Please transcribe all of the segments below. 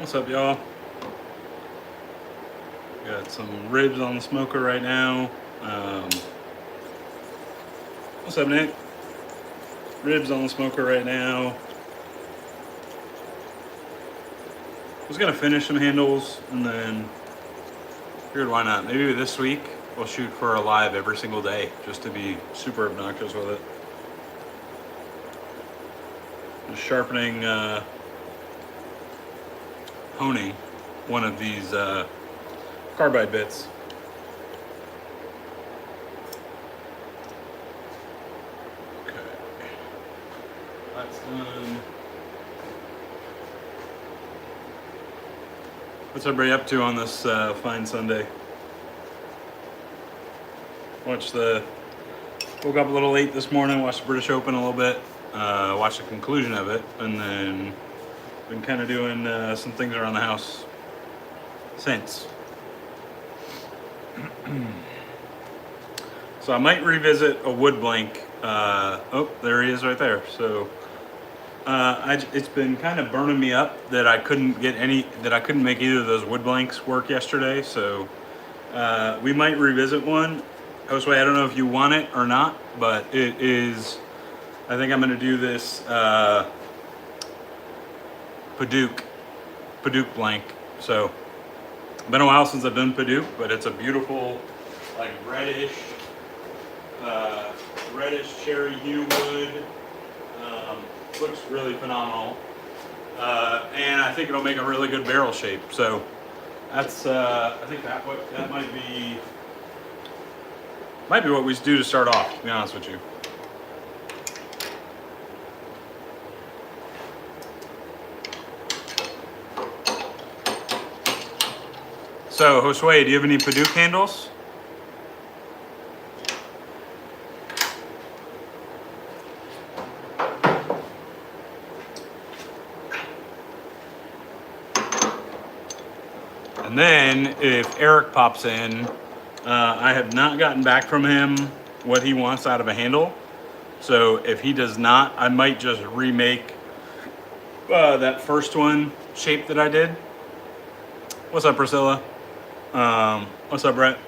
What's up, y'all? Got some ribs on the smoker right now. What's up, Nick? Ribs on the smoker right now. Was gonna finish some handles and then figured why not? Maybe this week we'll shoot for a live every single day just to be super obnoxious with it. Just sharpening, honing one of these carbide bits. Okay, that's done. What's everybody up to on this fine Sunday? Woke up a little late this morning, watched the British Open a little bit, watched the conclusion of it, and then been kind of doing some things around the house since. So I might revisit a wood blank. Oh, there he is right there. So it's been kind of burning me up that I couldn't make either of those wood blanks work yesterday. So we might revisit one. Josue, I don't know if you want it or not, but it is. I think I'm going to do this Padauk blank. So it's been a while since I've done Padauk, but it's a beautiful, like reddish cherry hue wood. Looks really phenomenal, and I think it'll make a really good barrel shape. So that's I think that might be what we do to start off, to be honest with you. So Josue, do you have any Padauk handles? And then if Eric pops in, I have not gotten back from him what he wants out of a handle. So if he does not, I might just remake that first one shape that I did. What's up, Priscilla? What's up, Brett?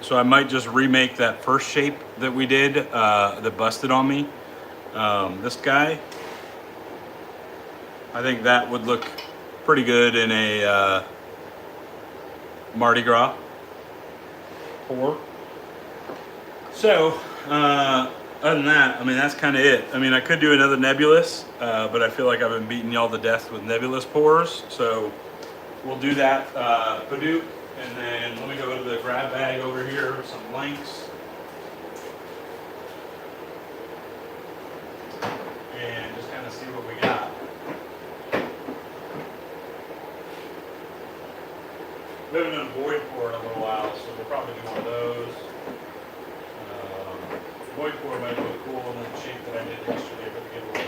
So I might just remake that first shape that we did that busted on me. This guy. I think that would look pretty good in a Mardi Gras pour. So, other than that, I mean, that's kind of it. I mean, I could do another nebulous, but I feel like I've been beating y'all to death with nebulous pours. So we'll do that Padauk, and then let me go to the grab bag over here with some blanks. And just kind of see what we got. We haven't done a void pour in a little while, so we'll probably do one of those. Void pour might look cool in the shape that I did yesterday for the giveaway.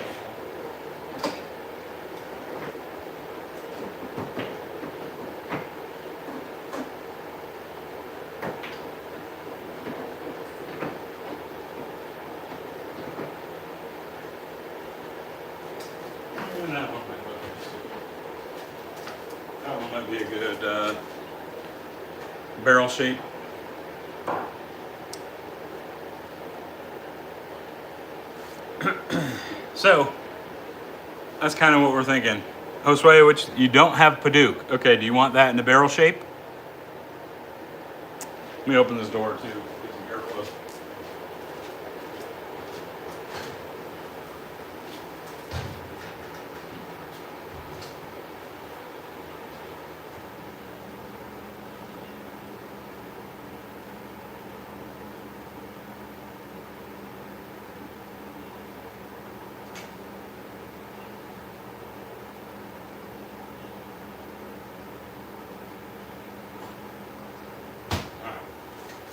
And that one might be a good barrel shape. So that's kind of what we're thinking. Josue, which you don't have Padauk. Okay, do you want that in the barrel shape? Let me open this door too. Get some airflow.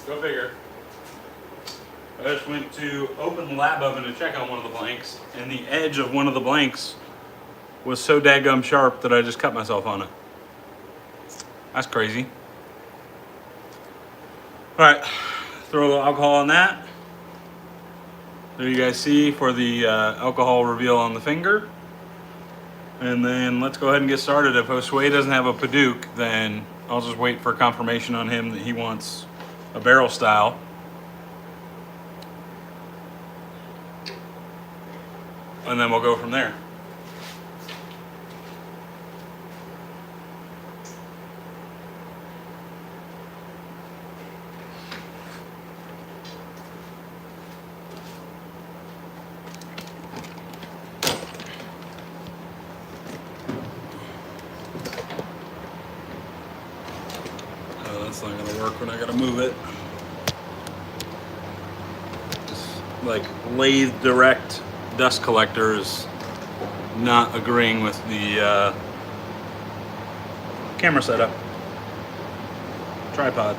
Go figure. I just went to open the lab oven to check on one of the blanks, and the edge of one of the blanks was so dadgum sharp that I just cut myself on it. That's crazy. All right, throw a little alcohol on that. There you guys see for the alcohol reveal on the finger. And then let's go ahead and get started. If Josue doesn't have a Padauk, then I'll just wait for confirmation on him that he wants a barrel style. And then we'll go from there. That's not gonna work when I gotta move it. Just like lathe direct dust collector is not agreeing with the camera setup. Tripod.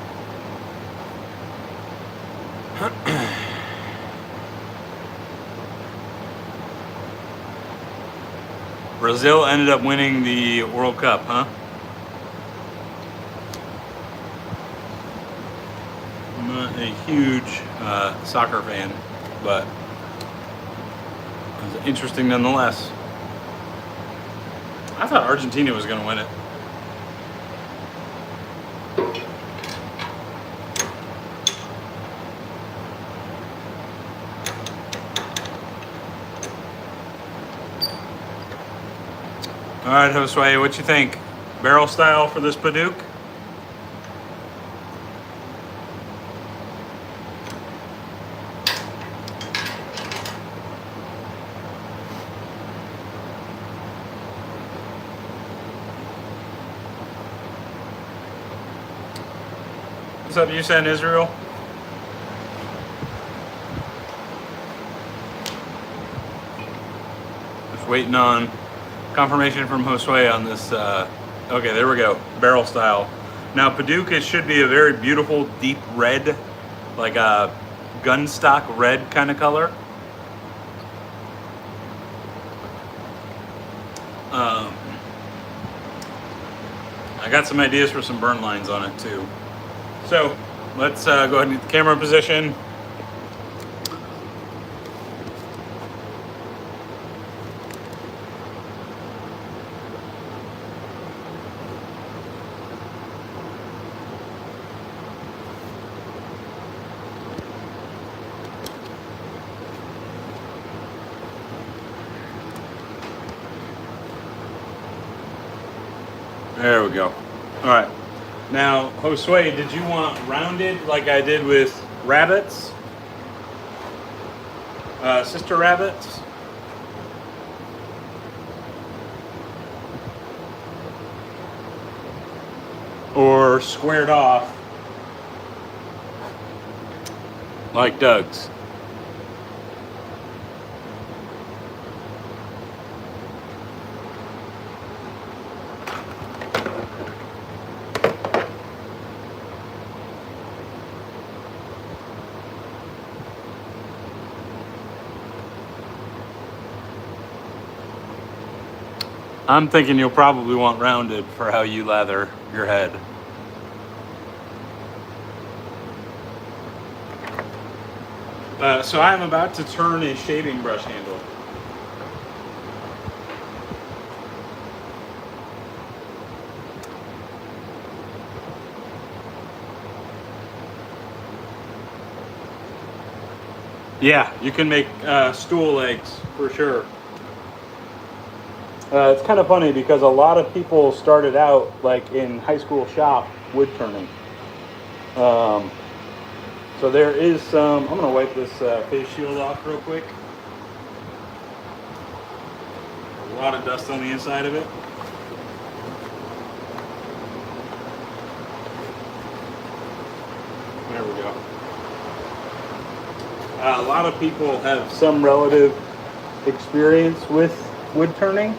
Brazil ended up winning the World Cup, huh? I'm not a huge soccer fan, but it was interesting nonetheless. I thought Argentina was going to win it. All right, Josue, what you think? Barrel style for this Padauk? What's up, you said Israel? Just waiting on confirmation from Josue on this. Okay, there we go. Barrel style. Now, Padauk, it should be a very beautiful deep red, like a gunstock red kind of color. I got some ideas for some burn lines on it too. So let's go ahead and get the camera in position. There we go. All right. Now, Josue, did you want rounded like I did with rabbits? Sister rabbits? Or squared off like Doug's? I'm thinking you'll probably want rounded for how you lather your head. So I'm about to turn a shaving brush handle. Yeah, you can make stool legs for sure. It's kind of funny because a lot of people started out like in high school shop wood turning. So there is some, I'm going to wipe this face shield off real quick. A lot of dust on the inside of it. There we go. A lot of people have some relative experience with wood turning.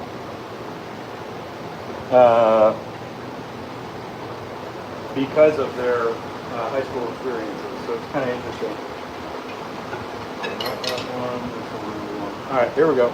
Because of their high school experiences, so it's kind of interesting. All right, here we go.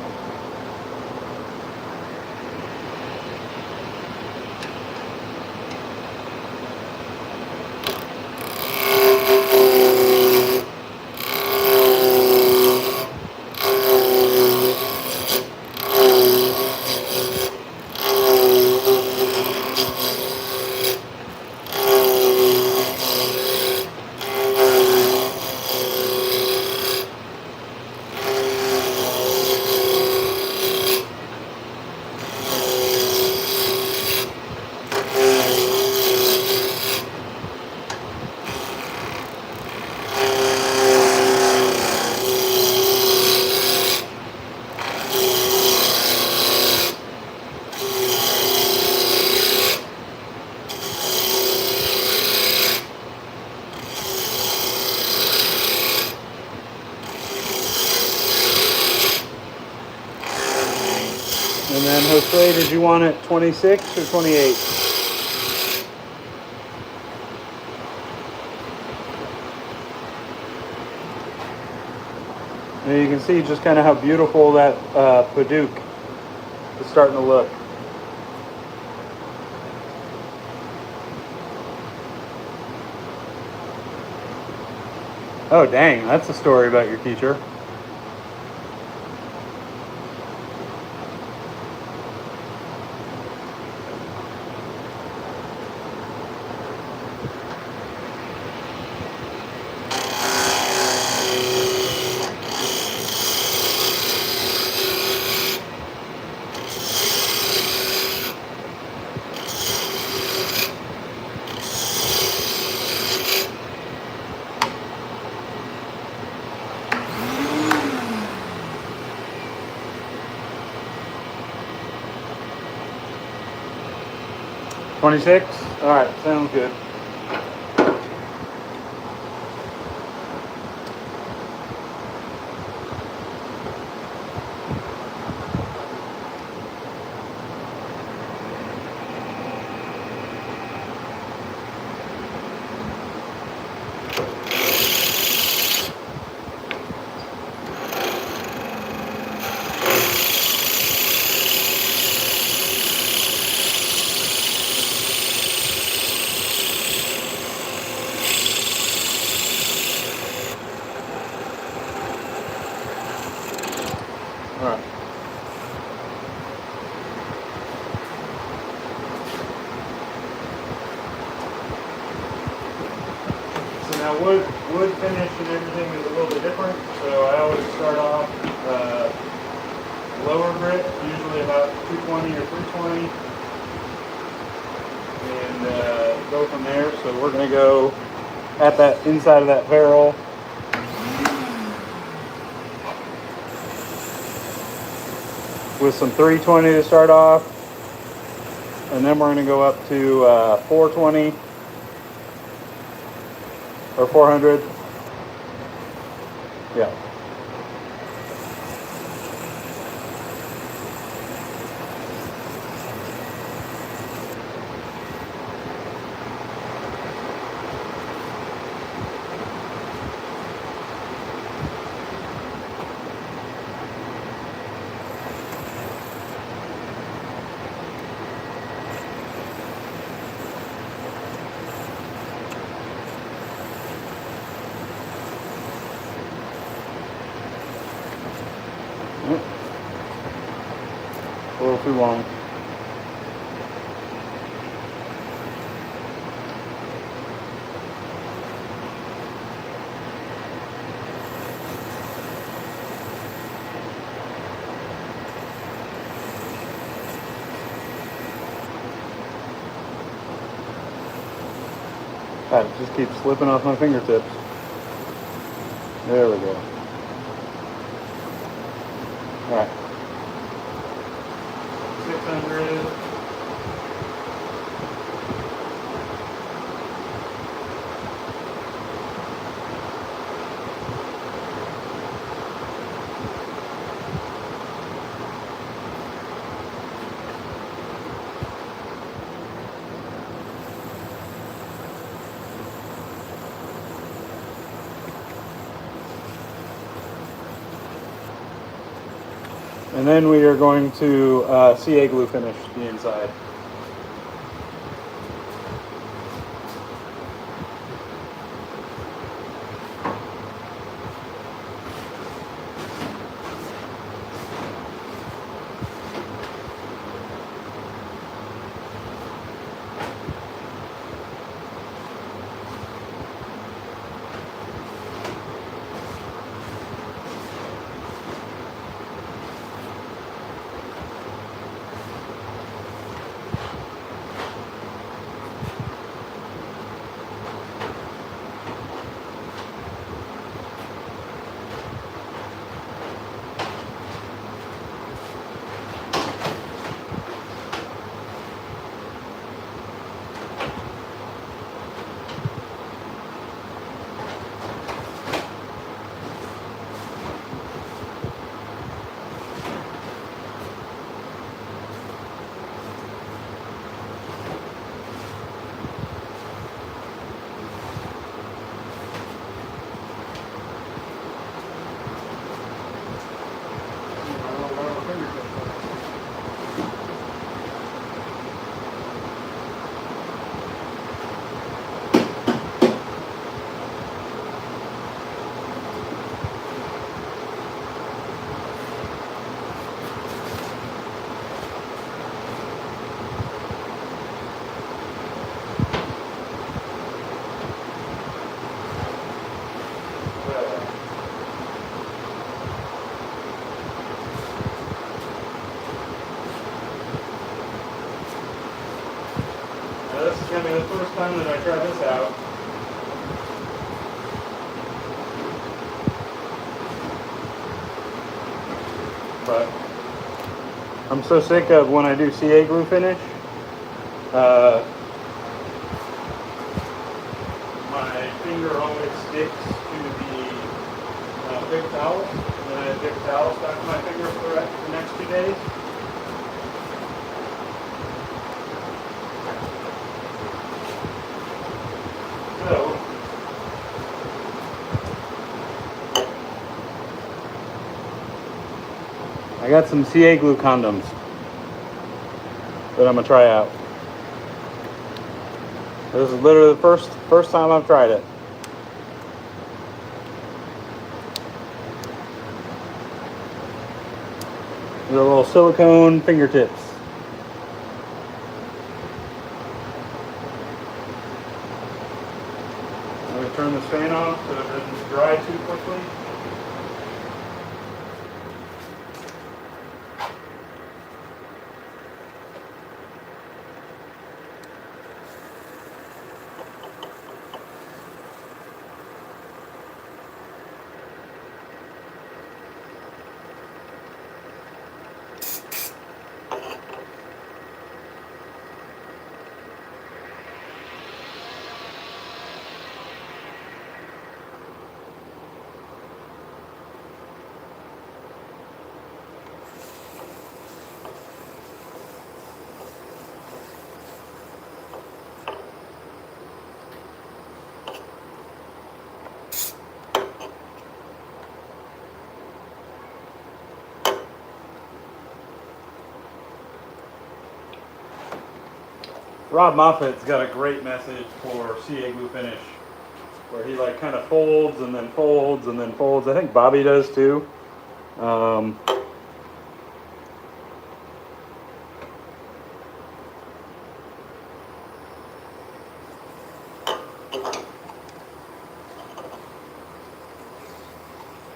And then Jose, did you want it 26 or 28? And you can see just kind of how beautiful that Padauk is starting to look. Oh dang, that's a story about your teacher. $26? All right, sounds good. All right. So now wood finish and everything is a little bit different. So I always start off lower grit, usually about 220 or 320, and go from there. So we're going to go at that inside of that barrel. With some 320 to start off, and then we're going to go up to 420 or 400. Yeah. A little too long. God, it just keeps slipping off my fingertips. There we go. All right. 600. And then we are going to CA glue finish the inside. this is going to be the first time that I try this out. But I'm so sick of when I do CA glue finish. My finger always sticks to the big towel, and then I have big towel stuck to my finger for the next 2 days. So, I got some CA glue condoms that I'm gonna try out. This is literally the first time I've tried it. These are little silicone fingertips. I'm gonna turn this fan off so it doesn't dry too quickly. Rob Moffat's got a great message for CA glue finish, where he like kind of folds and then folds and then folds. I think Bobby does too.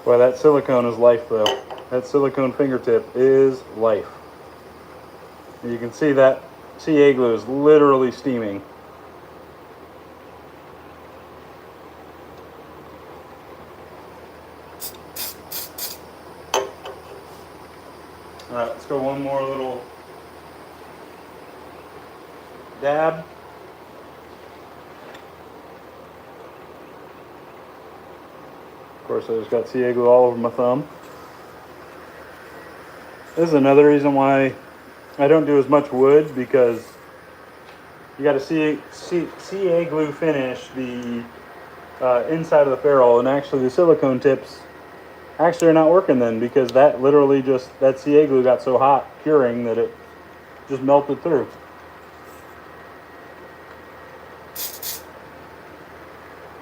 Boy, that silicone is life though. That silicone fingertip is life. You can see that CA glue is literally steaming. All right, let's go one more little dab. Of course, I just got CA glue all over my thumb. This is another reason why I don't do as much wood, because you got to CA glue finish the inside of the ferrule, and actually the silicone tips actually are not working then, because that literally that CA glue got so hot curing that it just melted through.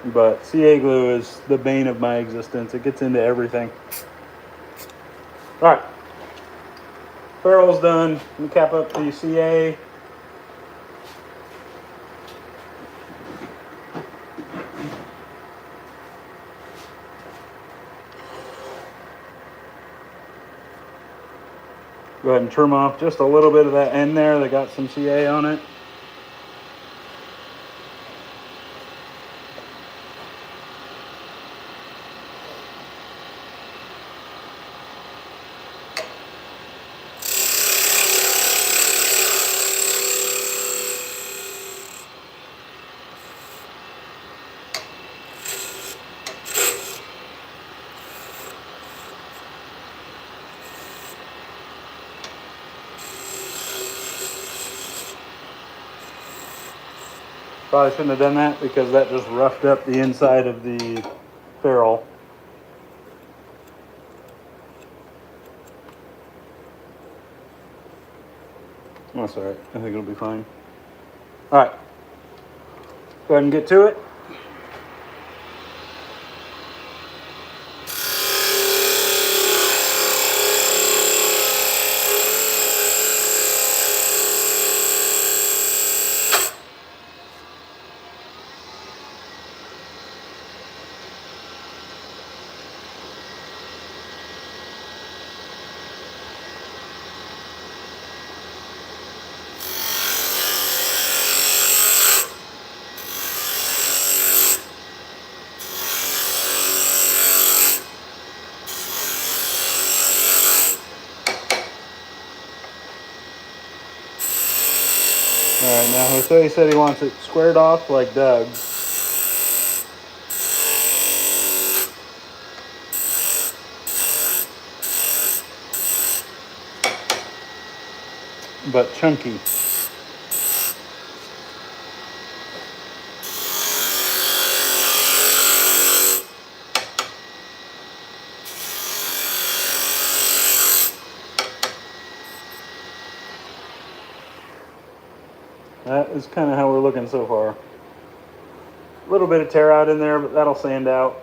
But CA glue is the bane of my existence. It gets into everything. All right. Ferrule's done. Let me cap up the CA. Go ahead and trim off just a little bit of that end there that got some CA on it. Probably shouldn't have done that, because that just roughed up the inside of the ferrule. That's all right. I think it'll be fine. All right. Go ahead and get to it. Alright, now Jose said he wants it squared off like Doug. But chunky. That is kind of how we're looking so far. A little bit of tear out in there, but that'll sand out.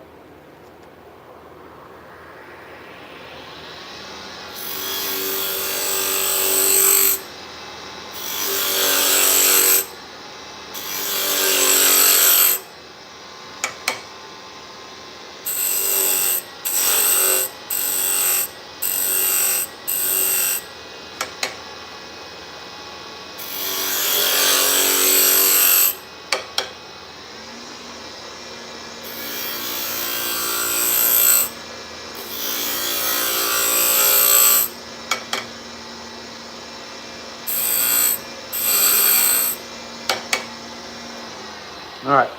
All right,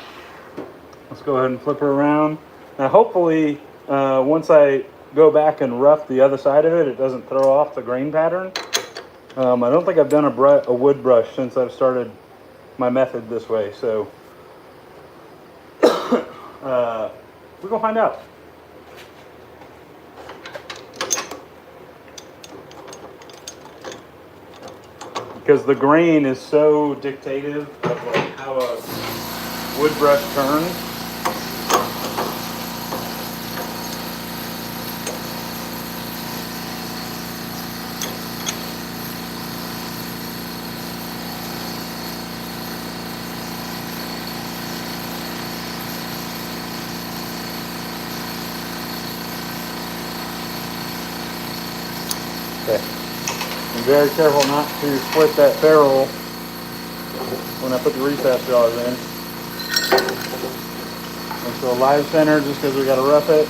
let's go ahead and flip her around. Now, hopefully, once I go back and rough the other side of it, it doesn't throw off the grain pattern. I don't think I've done a wood brush since I've started my method this way, so we're gonna find out. Because the grain is so dictative of like how a wood brush turns. Okay. I'm very careful not to split that ferrule when I put the recess jaws in. And so a live center just because we got to rough it.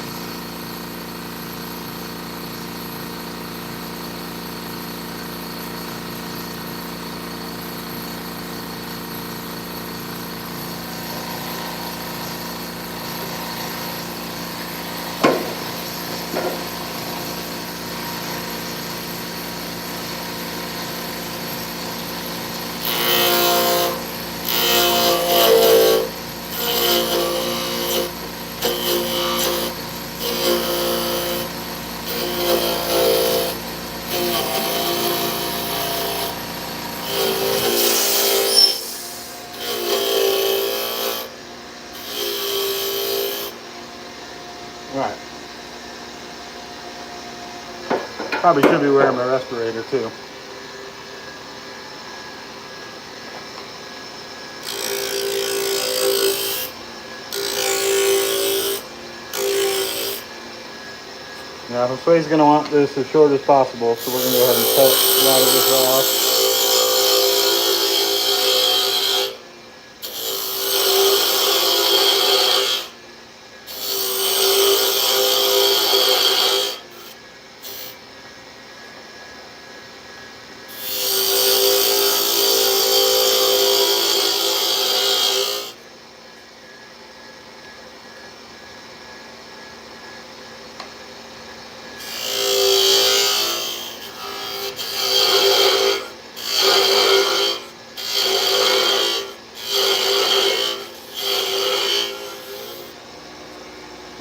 Alright. Probably should be wearing my respirator too. Now Jose's going to want this as short as possible, so we're going to go ahead and cut a lot of this off.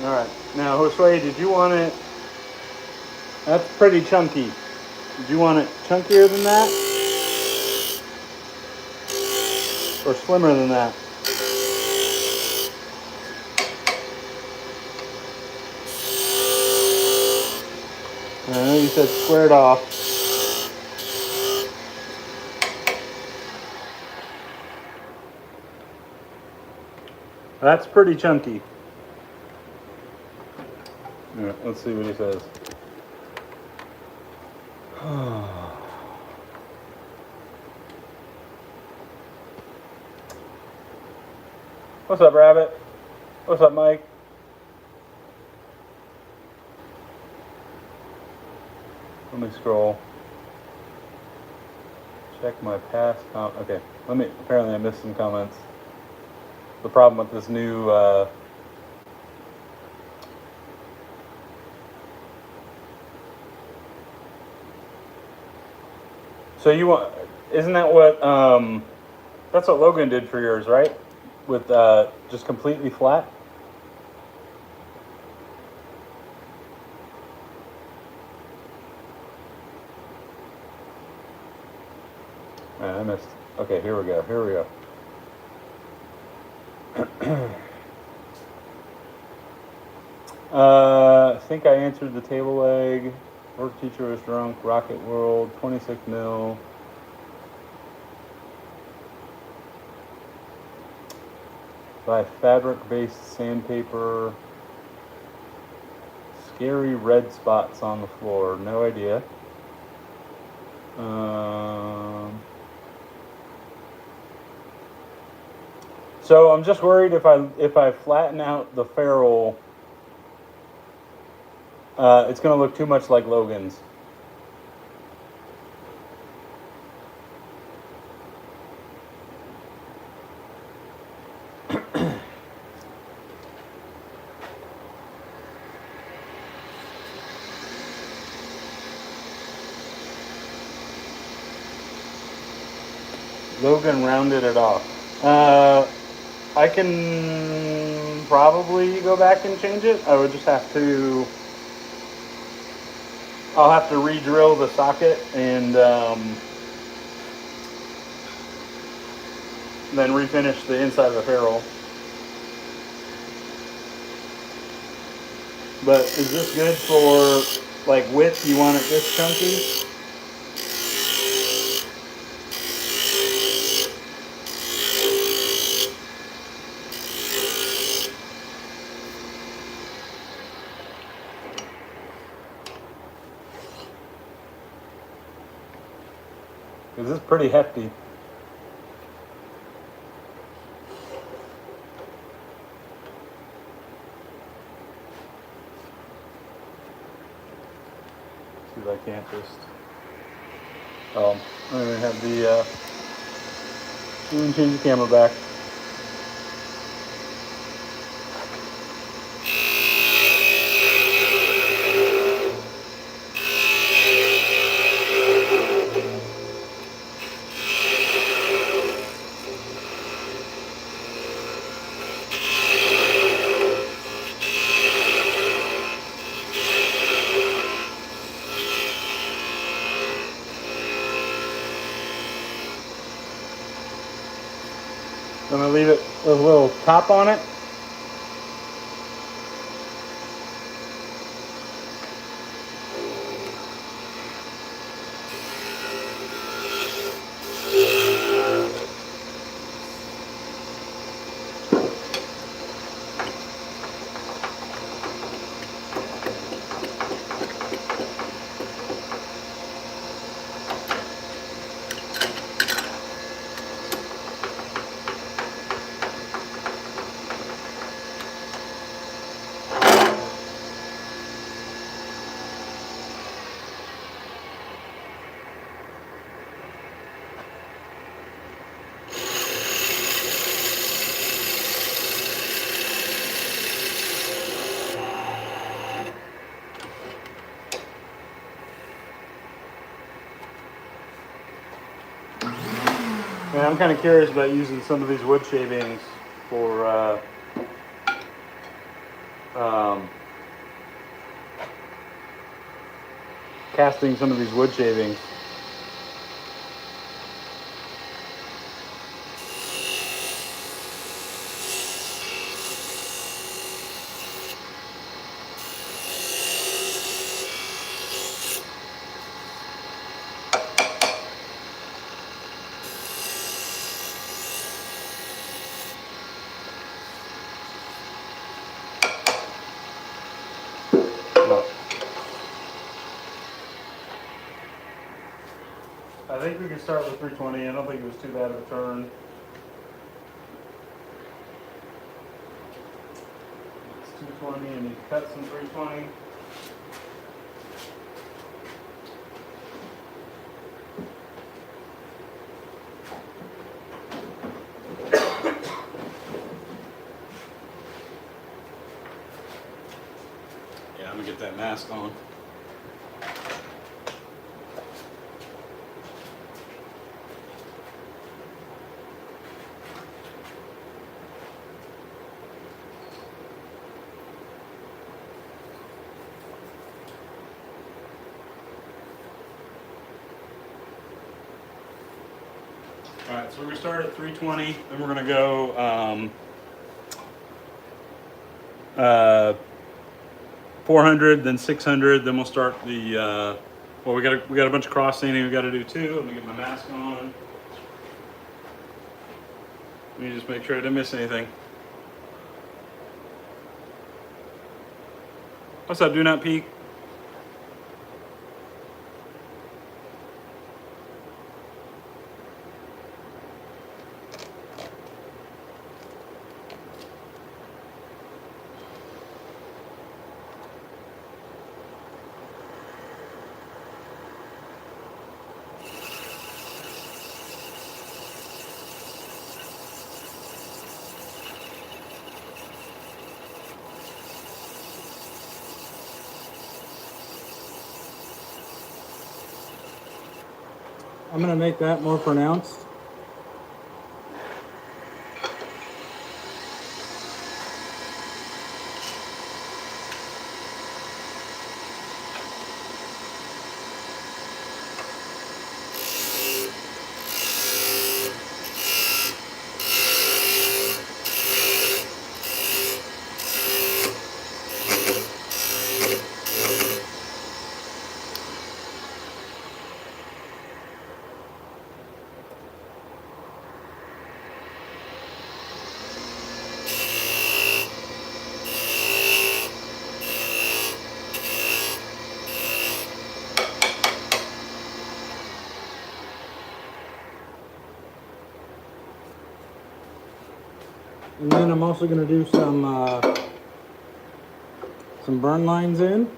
Alright, now Jose, did you want it, that's pretty chunky. Did you want it chunkier than that? Or slimmer than that? I know you said squared off. That's pretty chunky. Alright, let's see what he says. What's up, Rabbit? What's up, Mike? Let me scroll. Check my past okay, apparently I missed some comments. The problem with this new, so you want, isn't that what, that's what Logan did for yours, right? With, just completely flat? I missed. Okay, here we go. I think I answered the table leg. Work teacher was drunk. Rocket World. 26 mil. Buy fabric-based sandpaper. Scary red spots on the floor. No idea. So I'm just worried if I flatten out the ferrule, it's going to look too much like Logan's. Logan rounded it off. I can probably go back and change it. I would just have to. I'll have to re-drill the socket and then refinish the inside of the ferrule. But is this good for like width? You want it this chunky? Because this is pretty hefty. See if I can't just. Oh, I'm gonna have the. I'm gonna change the camera back. I'm gonna leave it with a little top on it. And I'm kind of curious about using some of these wood shavings for casting some of these wood shavings. I think we can start with 320. I don't think it was too bad of a turn. It's 220 and you cut some 320. that mask on. All right, so we're gonna start at 320, then we're gonna go 400, then 600, then we'll start the. Well, we got a bunch of cross sanding we got to do too. Let me get my mask on. Let me just make sure I didn't miss anything. What's up? Do not peek. I'm gonna make that more pronounced. And then I'm also going to do some burn lines in.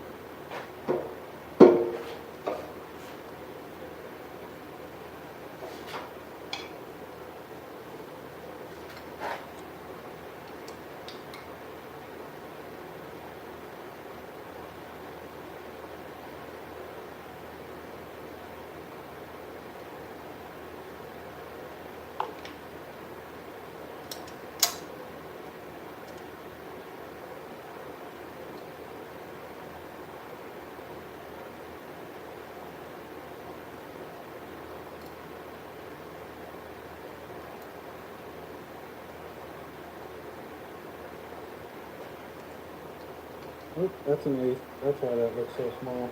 Oh, that's an 8. That's why that looks so small.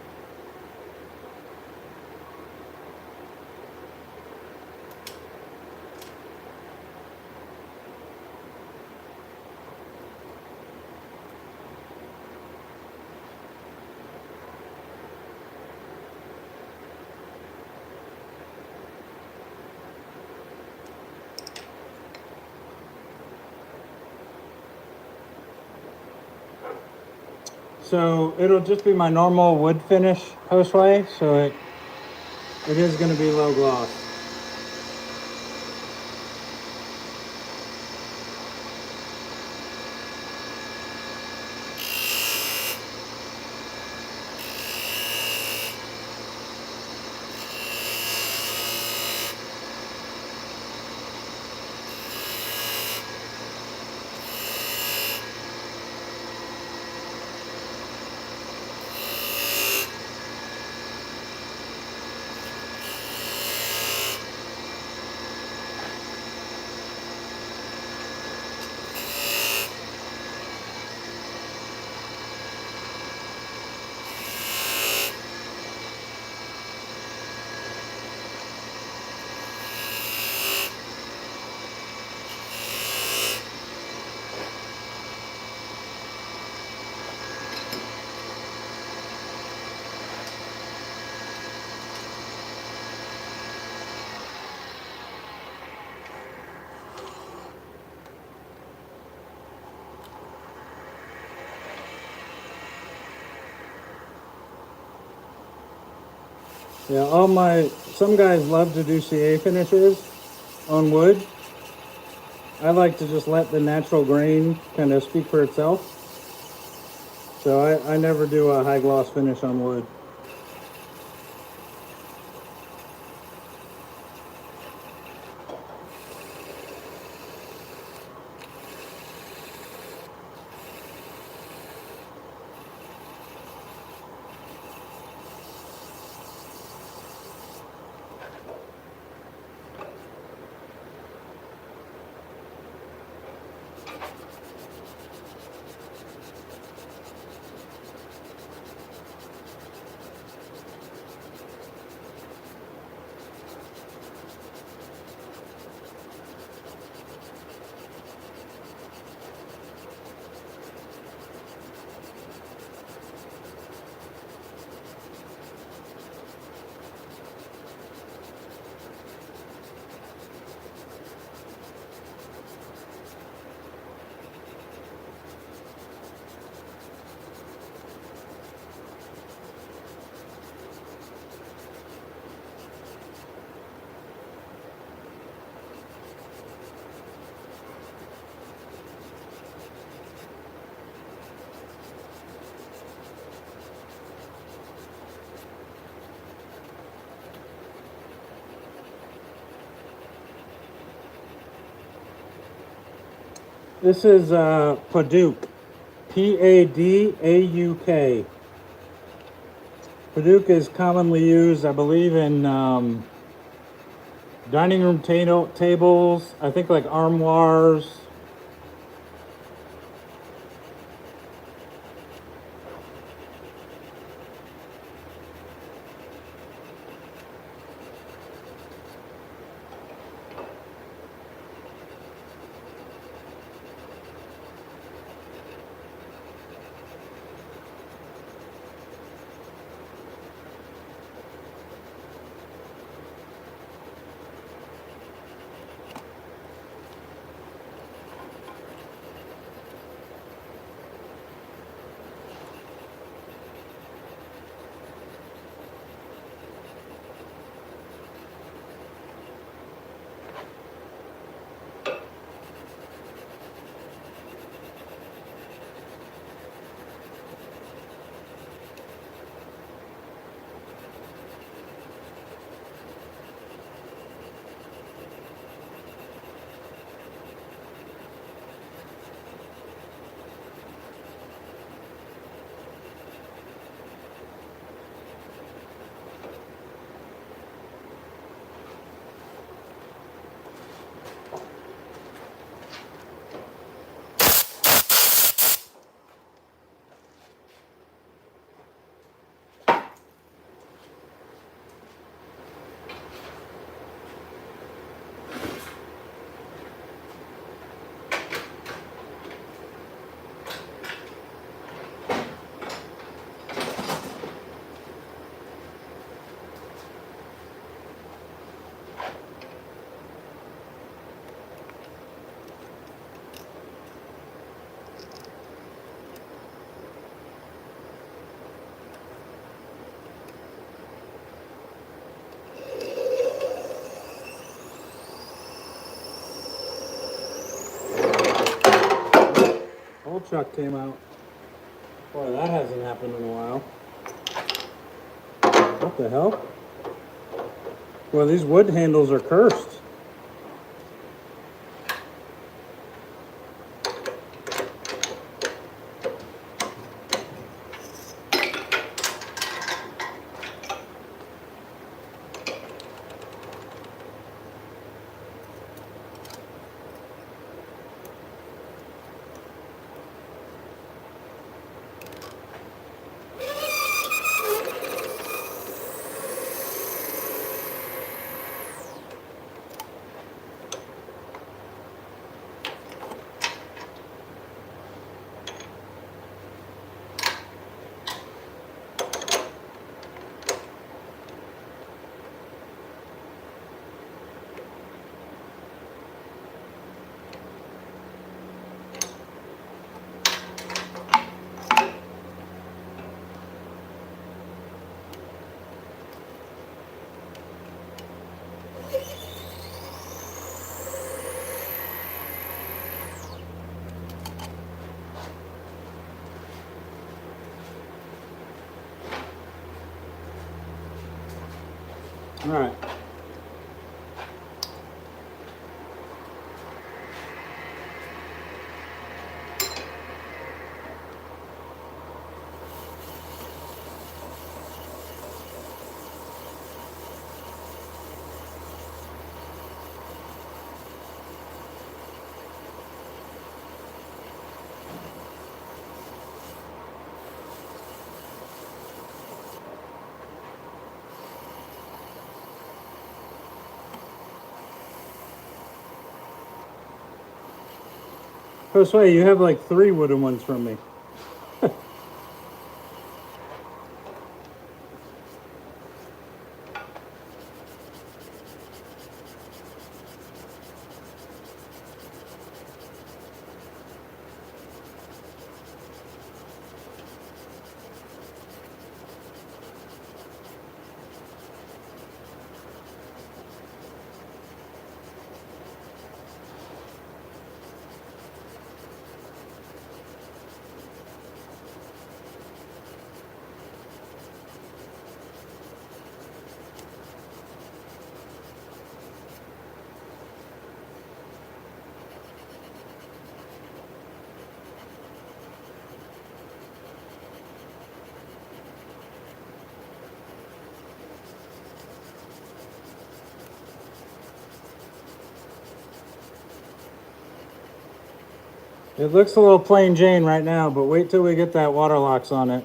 So it'll just be my normal wood finish hoseway, so it is going to be low gloss. Yeah, some guys love to do CA finishes on wood. I like to just let the natural grain kind of speak for itself. So I never do a high gloss finish on wood. This is Padauk, Padauk. Padauk is commonly used, I believe, in dining room tables. I think like armoires. Old truck came out. Boy, that hasn't happened in a while. What the hell? Well, these wood handles are cursed. All right. Josue, you have like 3 wooden ones from me. It looks a little plain Jane right now, but wait till we get that water locks on it.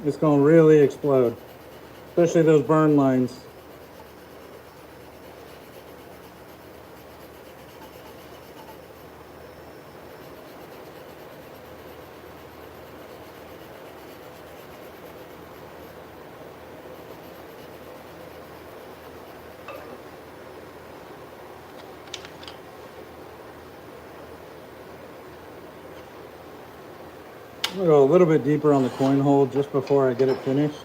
It's gonna really explode, especially those burn lines. I'm gonna go a little bit deeper on the coin hole just before I get it finished.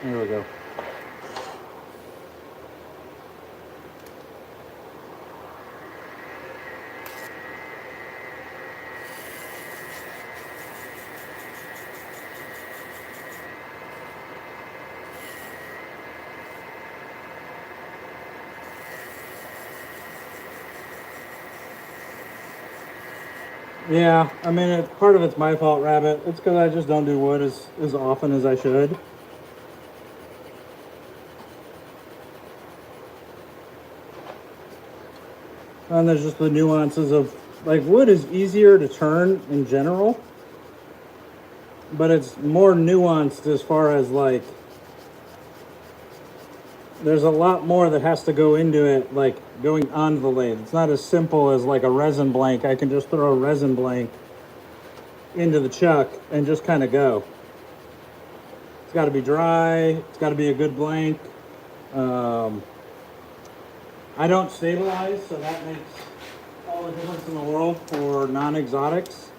There we go. Yeah, I mean, part of it's my fault, Rabbit. It's because I just don't do wood as often as I should. And there's just the nuances of, like, wood is easier to turn in general, but it's more nuanced as far as, like, there's a lot more that has to go into it, like going onto the lathe. It's not as simple as like a resin blank. I can just throw a resin blank into the chuck and just kind of go. It's got to be dry. It's got to be a good blank. I don't stabilize, so that makes all the difference in the world for non-exotics.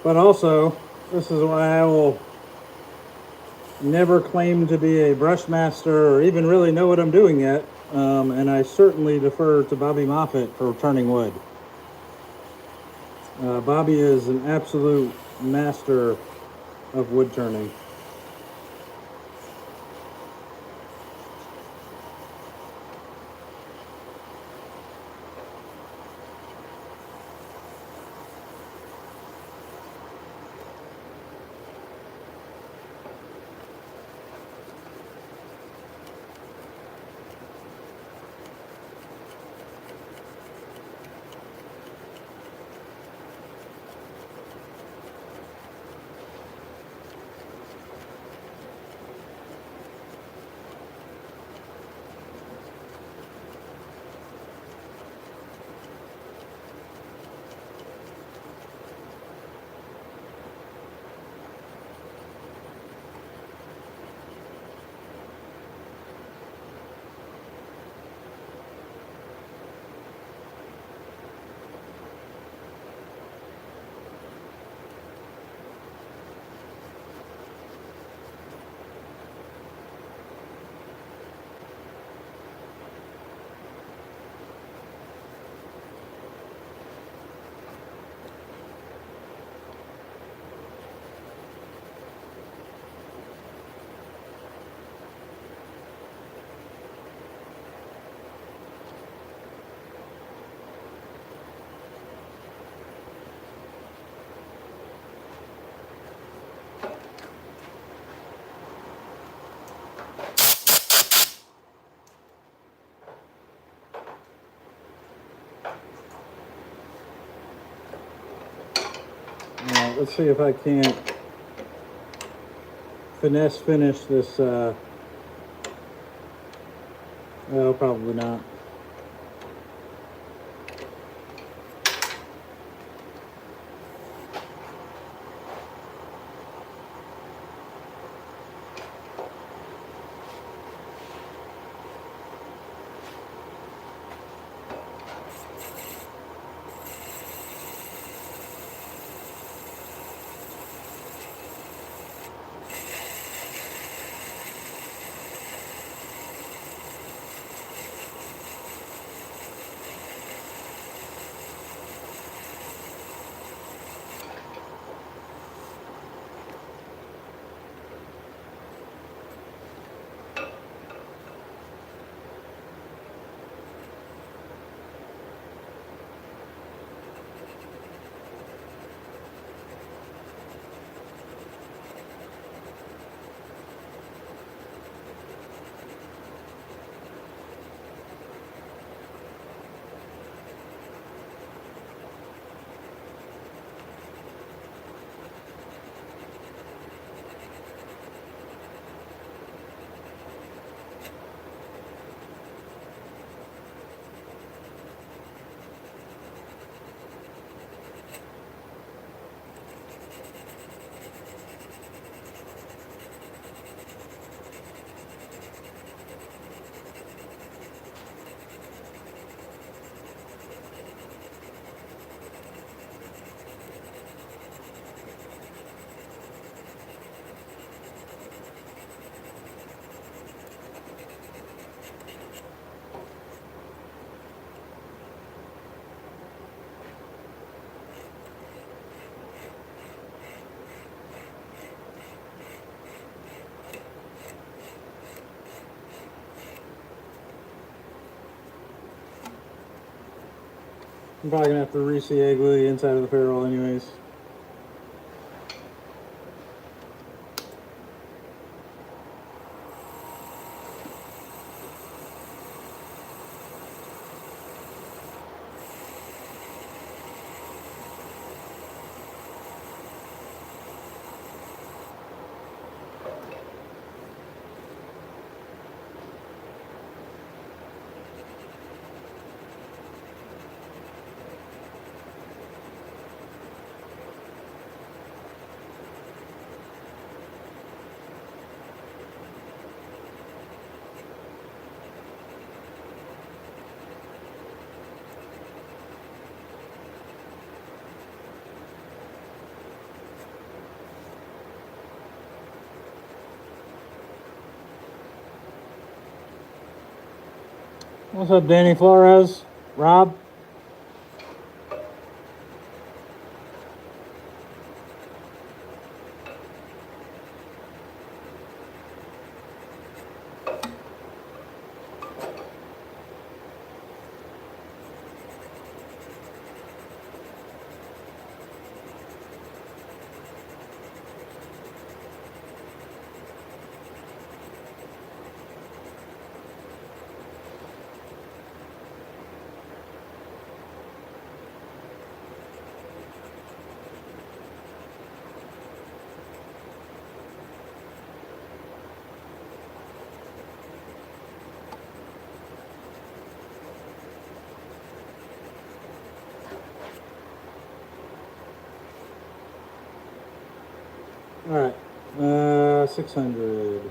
But also, this is why I will never claim to be a brush master or even really know what I'm doing yet. And I certainly defer to Bobby Moffett for turning wood. Bobby is an absolute master of wood turning. Alright, let's see if I can't finesse finish this. Oh, probably not. I'm probably gonna have to re-CA glue the inside of the ferrule anyways. What's up, Danny Flores? Rob? All right, 600.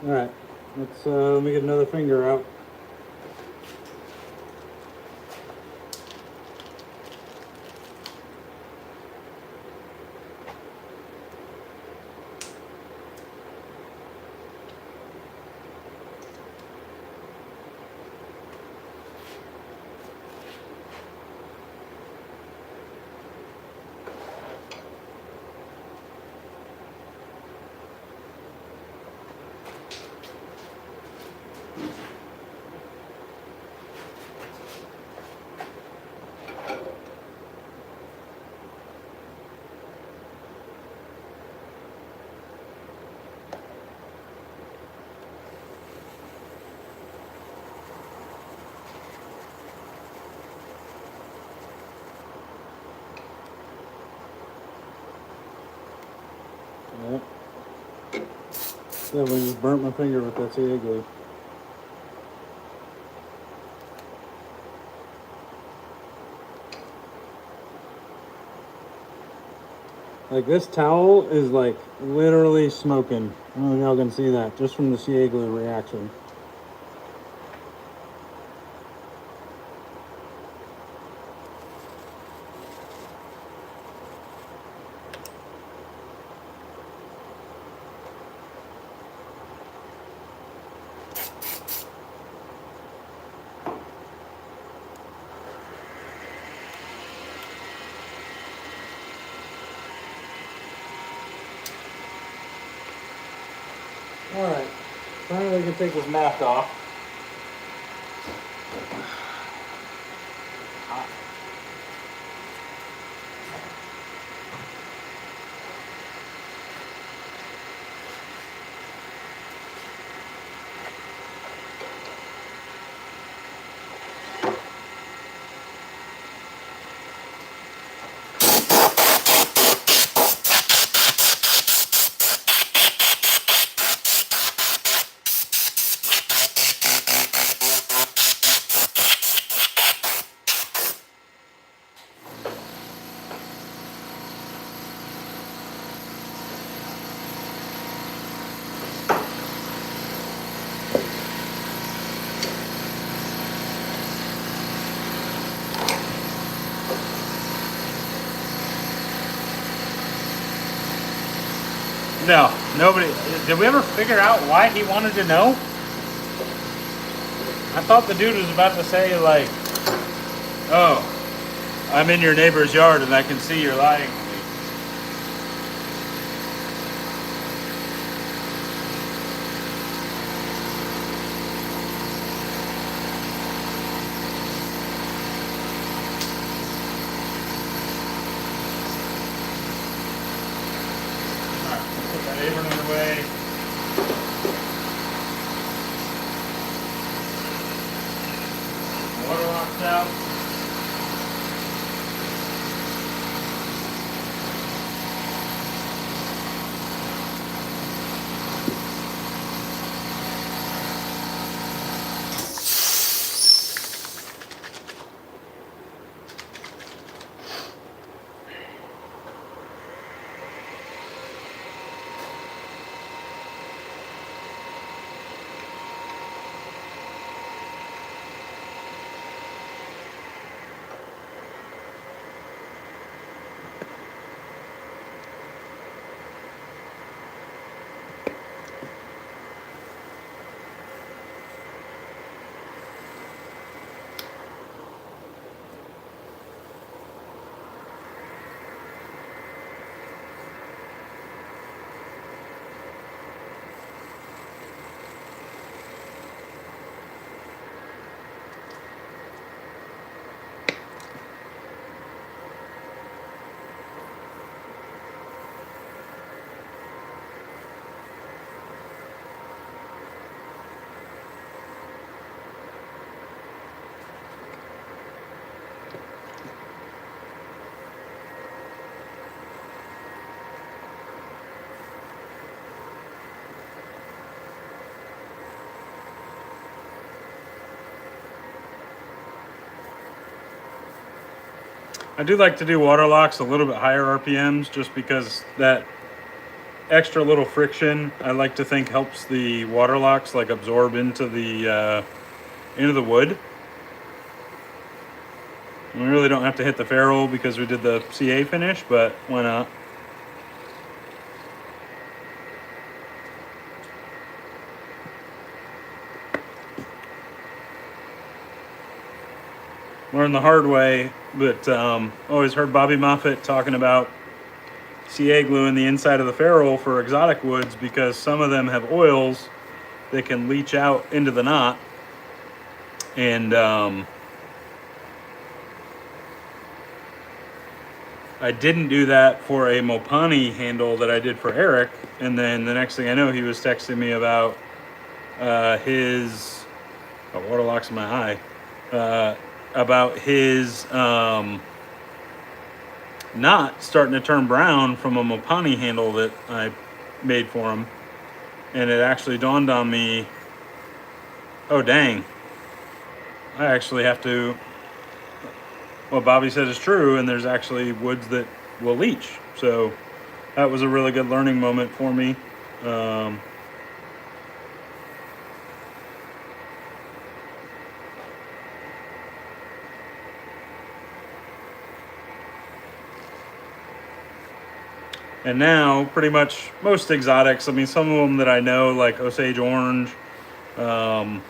All right, let me get another finger out. Yep. Definitely just burnt my finger with that CA glue. Like this towel is like literally smoking. I don't know if y'all can see that just from the CA glue reaction. All right, finally we can take this mask off. No, nobody. Did we ever figure out why he wanted to know? I thought the dude was about to say like, "Oh, I'm in your neighbor's yard and I can see you're lying to me." All right, let's put that apron in the way. Water lock's out. I do like to do water locks a little bit higher RPMs just because that extra little friction, I like to think, helps the water locks like absorb into the wood. We really don't have to hit the ferrule because we did the CA finish, but why not? Learned the hard way, but always heard Bobby Moffett talking about CA glue in the inside of the ferrule for exotic woods because some of them have oils that can leach out into the knot. And I didn't do that for a Mopani handle that I did for Eric. And then the next thing I know, he was texting me about his water locks in my eye. About his knot starting to turn brown from a Mopani handle that I made for him. And it actually dawned on me, oh dang, I actually have to, what Bobby said is true, and there's actually woods that will leach. So that was a really good learning moment for me. And now, pretty much most exotics, I mean, some of them that I know, like Osage Orange, or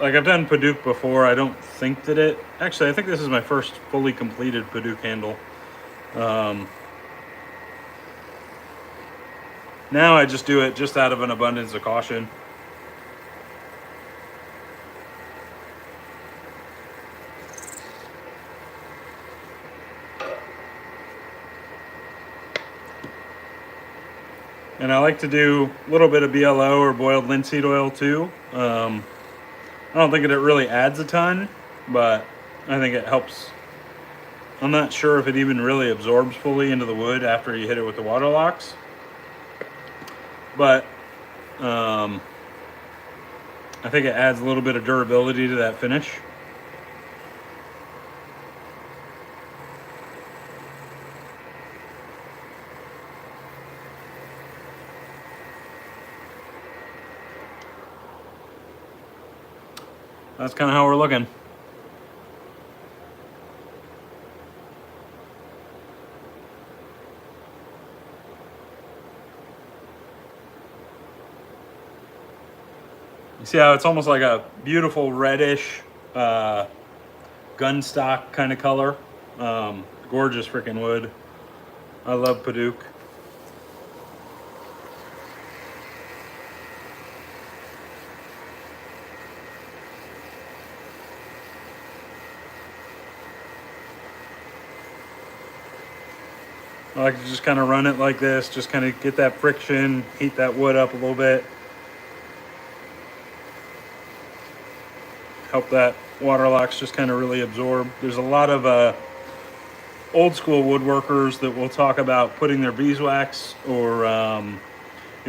like I've done Padauk before. I don't think that it, actually, I think this is my first fully completed Padauk handle. Now I just do it just out of an abundance of caution. And I like to do a little bit of BLO or boiled linseed oil too. I don't think that it really adds a ton, but I think it helps. I'm not sure if it even really absorbs fully into the wood after you hit it with the water locks. But I think it adds a little bit of durability to that finish. That's kind of how we're looking. You see how it's almost like a beautiful reddish gun stock kind of color. Gorgeous freaking wood. I love Padauk. I like to just kind of run it like this, just kind of get that friction, heat that wood up a little bit. Help that water locks just kind of really absorb. There's a lot of old school woodworkers that will talk about putting their beeswax or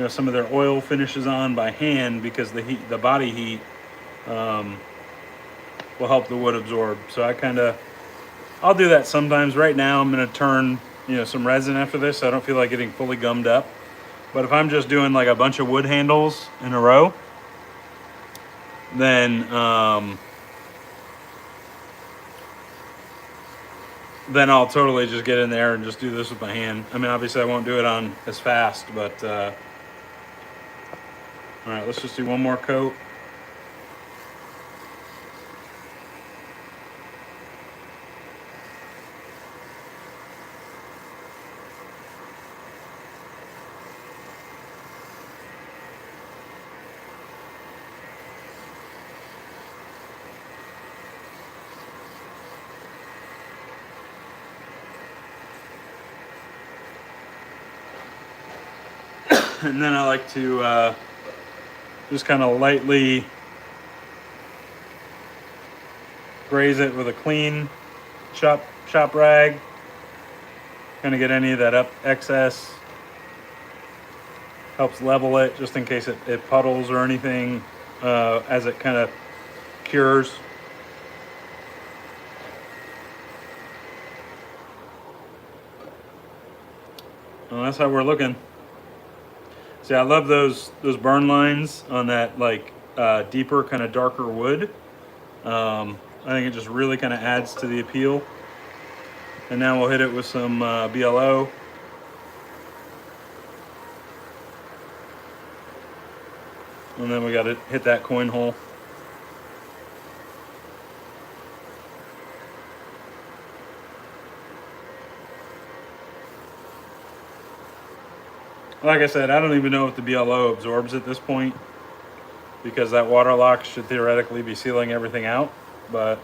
some of their oil finishes on by hand because the heat, the body heat, will help the wood absorb. So I'll do that sometimes. Right now I'm going to turn some resin after this, so I don't feel like getting fully gummed up. But if I'm just doing like a bunch of wood handles in a row, then I'll totally just get in there and just do this with my hand. I mean, obviously I won't do it on as fast, but all right, let's just do one more coat. And then I like to just kind of lightly graze it with a clean shop rag. Kind of get any of that up excess. Helps level it just in case it puddles or anything. as it kind of cures. Well, that's how we're looking. See, I love those burn lines on that like deeper, kind of darker wood. I think it just really kind of adds to the appeal. And now we'll hit it with some BLO. And then we got to hit that coin hole. Like I said, I don't even know if the BLO absorbs at this point, because that water lock should theoretically be sealing everything out. But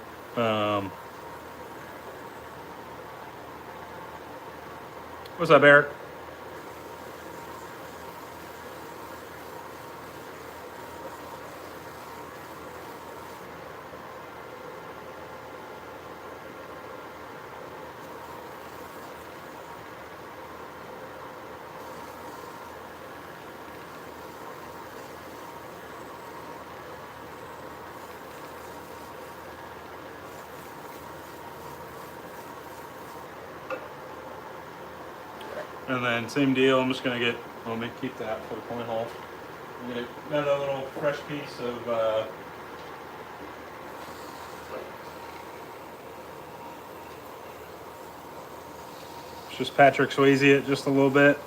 what's up, Eric? And then same deal, I'm just gonna get, let me keep that for the coin hole. I'm gonna get another little fresh piece of just Patrick Swayze it just a little bit.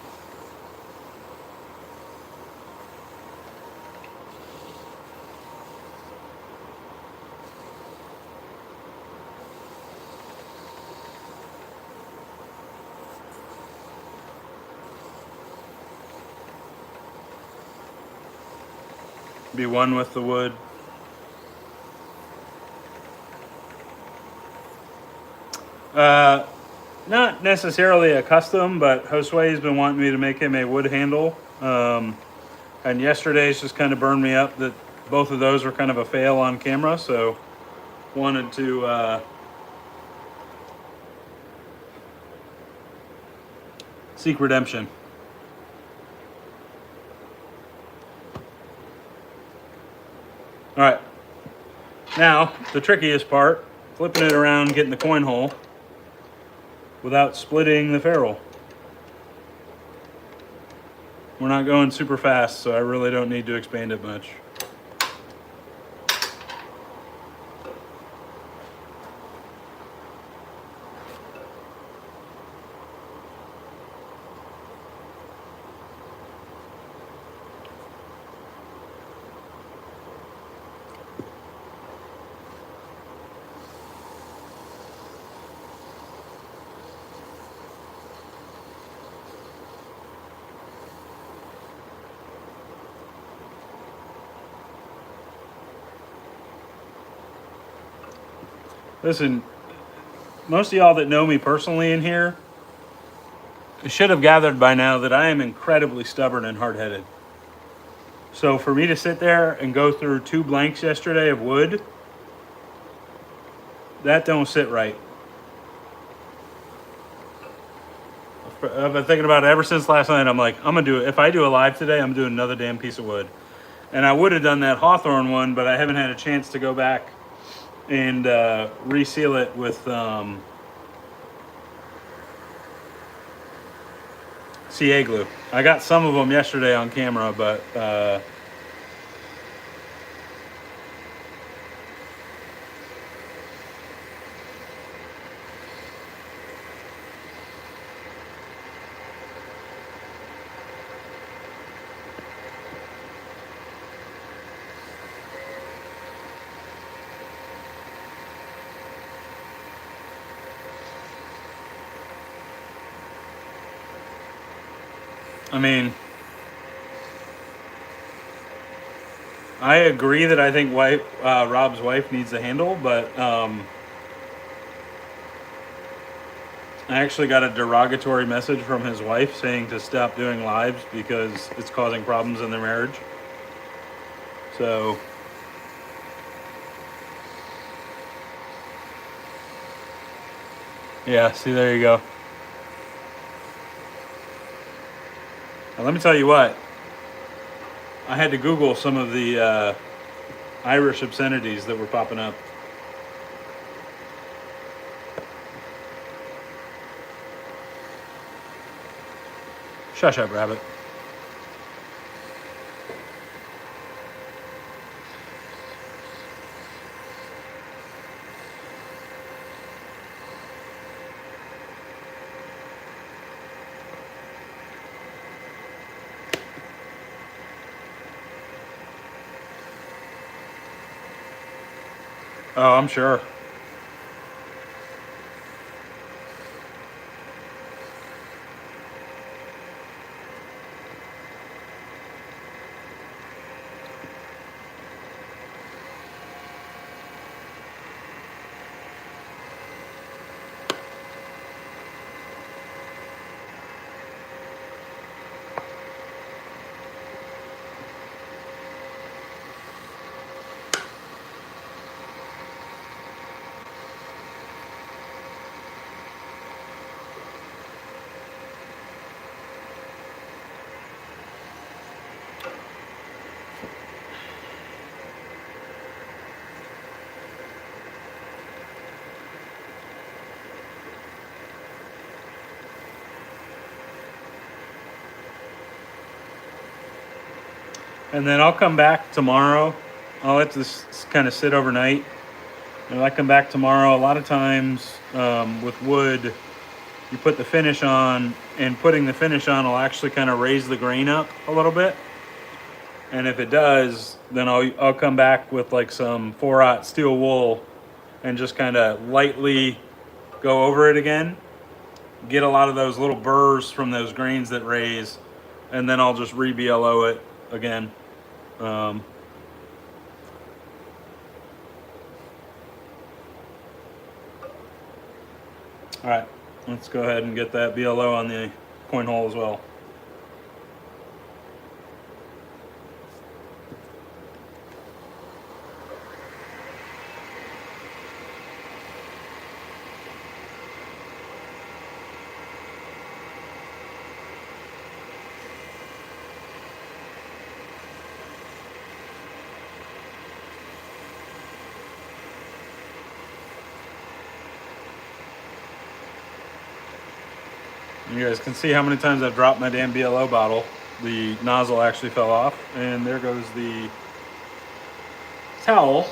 Be one with the wood. Not necessarily a custom, but Josue's been wanting me to make him a wood handle. And yesterday's just kind of burned me up that both of those were kind of a fail on camera, so wanted to seek redemption. All right, now the trickiest part, flipping it around, getting the coin hole without splitting the ferrule. We're not going super fast, so I really don't need to expand it much. Listen, most of y'all that know me personally in here should have gathered by now that I am incredibly stubborn and hard-headed. So for me to sit there and go through 2 blanks yesterday of wood, that don't sit right. I've been thinking about it ever since last night. I'm like, I'm gonna do it. If I do a live today, I'm doing another damn piece of wood. And I would have done that Hawthorne one, but I haven't had a chance to go back and reseal it with CA glue. I got some of them yesterday on camera, but I mean, I agree that I think Rob's wife needs a handle, but I actually got a derogatory message from his wife saying to stop doing lives because it's causing problems in their marriage. So yeah, see, there you go. Now, let me tell you what, I had to Google some of the Irish obscenities that were popping up. Shush up, rabbit. Oh, I'm sure. And then I'll come back tomorrow. I'll let this kind of sit overnight. And I come back tomorrow. A lot of times with wood, you put the finish on, and putting the finish on will actually kind of raise the grain up a little bit. And if it does, then I'll come back with like some 4/0 steel wool and just kind of lightly go over it again. Get a lot of those little burrs from those grains that raise, and then I'll just re-BLO it again. All right, let's go ahead and get that BLO on the coin hole as well. You guys can see how many times I've dropped my damn BLO bottle. The nozzle actually fell off, and there goes the towel.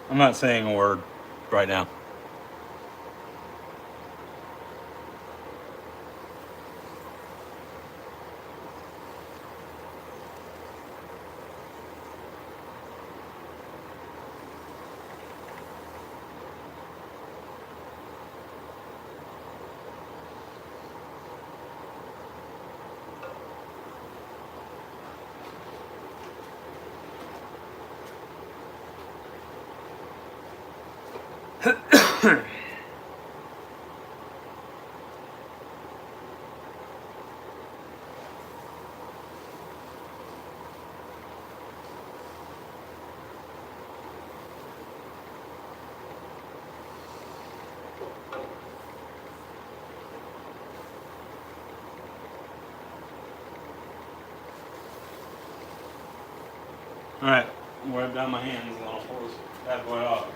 I'm not saying a word right now. All right, wipe down my hands and I'll pull this bad boy off.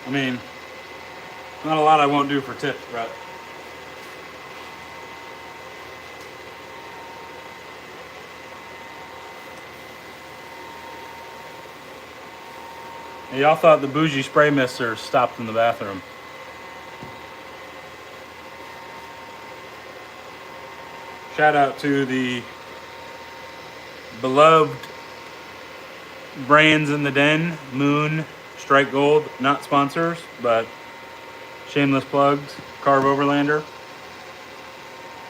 I mean, not a lot I won't do for tips, Brett. Y'all thought the bougie spray mister stopped in the bathroom. Shout out to the beloved brands in the den, Moon, Strike Gold, not sponsors, but shameless plugs, Carve Overlander.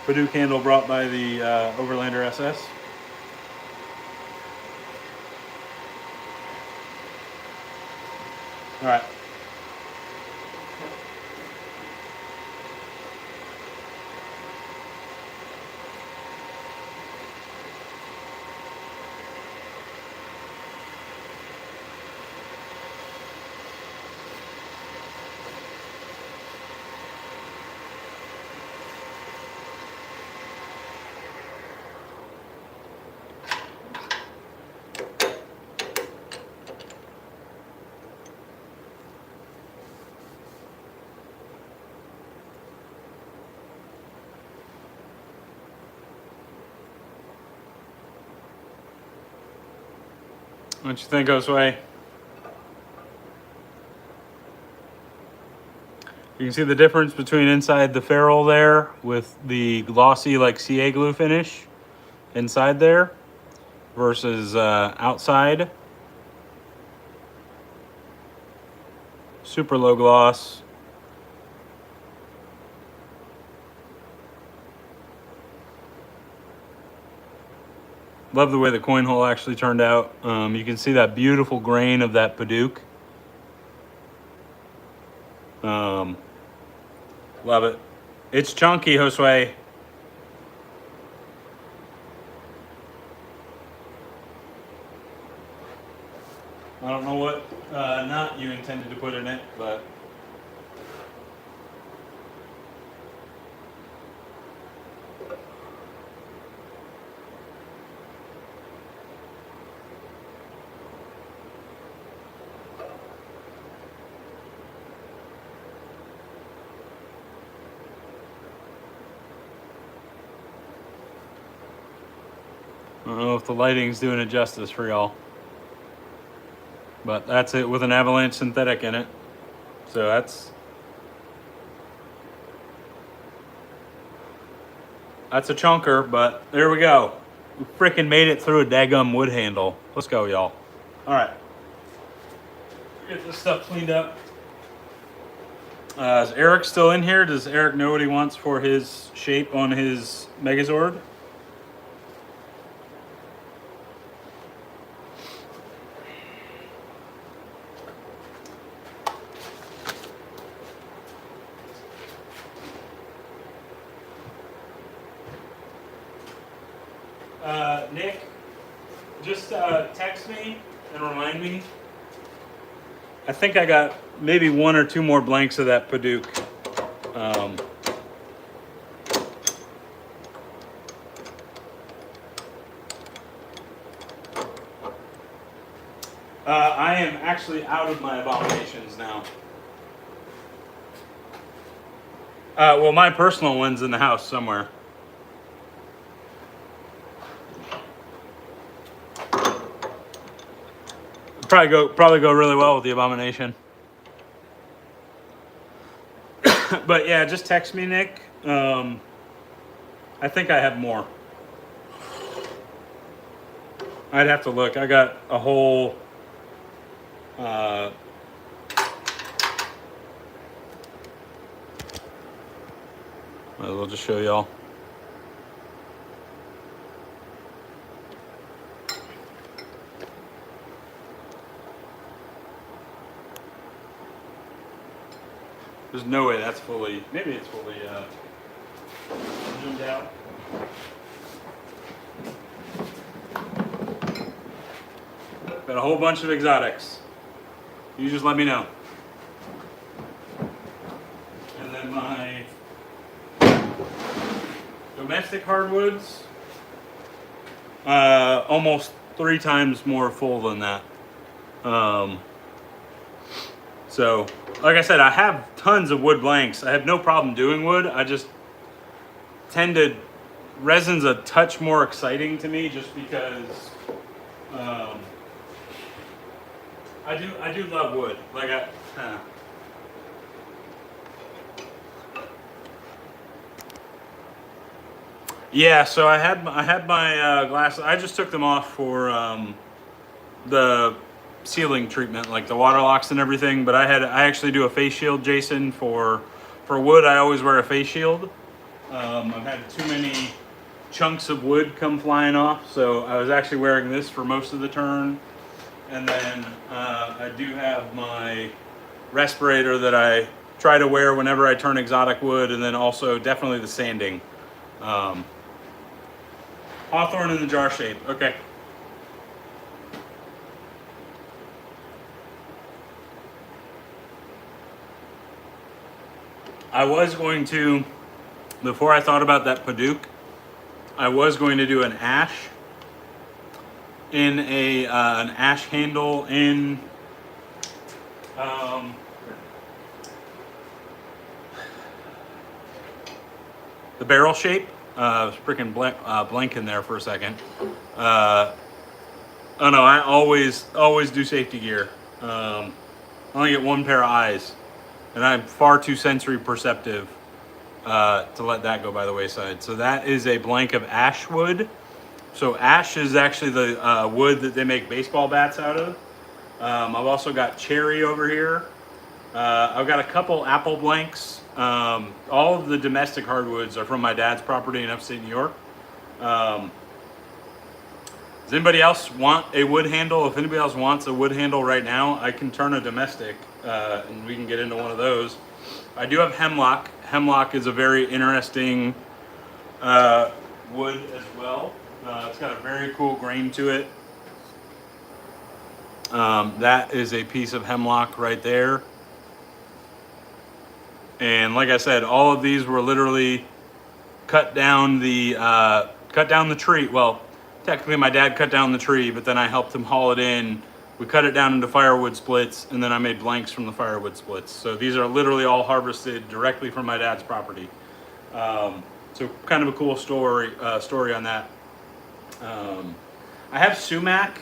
Padauk handle brought by the Overlander SS. All right. What you think, Osway? You can see the difference between inside the ferrule there with the glossy like CA glue finish inside there versus outside. Super low gloss. Love the way the coin hole actually turned out. You can see that beautiful grain of that Padauk. Love it. It's chunky, Josue. I don't know what knot you intended to put in it, but I don't know if the lighting's doing it justice for y'all. But that's it with an avalanche synthetic in it. So that's a chunker, but there we go. We freaking made it through a daggum wood handle. Let's go, y'all. All right. Get this stuff cleaned up. Is Eric still in here? Does Eric know what he wants for his shape on his Megazord? Nick, just text me and remind me. I think I got maybe 1 or 2 more blanks of that Padauk. I am actually out of my abominations now. Well, my personal one's in the house somewhere. Probably go really well with the abomination. But yeah, just text me, Nick. I think I have more. I'd have to look. I got a whole might as well just show y'all. There's no way that's fully, maybe it's fully zoomed out. Got a whole bunch of exotics. You just let me know. And then my domestic hardwoods, almost 3 times more full than that. So, like I said, I have tons of wood blanks. I have no problem doing wood. I just tend to, resin's a touch more exciting to me just because um, I do love wood. Like yeah, so I had my glasses. I just took them off for the sealing treatment, like the water locks and everything. But I actually do a face shield, Jason, for wood. I always wear a face shield. I've had too many chunks of wood come flying off, so I was actually wearing this for most of the turn. And then I do have my respirator that I try to wear whenever I turn exotic wood, and then also definitely the sanding. Hawthorn in the jar shape. Okay. I was going to, before I thought about that Padauk, I was going to do an ash in an ash handle in the barrel shape. I was freaking blanking there for a second. Oh no, I always do safety gear. I only get one pair of eyes, and I'm far too sensory perceptive to let that go by the wayside. So that is a blank of ash wood. So ash is actually the wood that they make baseball bats out of. I've also got cherry over here. I've got a couple apple blanks. All of the domestic hardwoods are from my dad's property in upstate New York. Does anybody else want a wood handle? If anybody else wants a wood handle right now, I can turn a domestic and we can get into one of those. I do have hemlock. Hemlock is a very interesting wood as well. It's got a very cool grain to it. That is a piece of hemlock right there. And like I said, all of these were literally cut down the tree. Well, technically my dad cut down the tree, but then I helped him haul it in. We cut it down into firewood splits, and then I made blanks from the firewood splits. So these are literally all harvested directly from my dad's property. So kind of a cool story on that. I have sumac,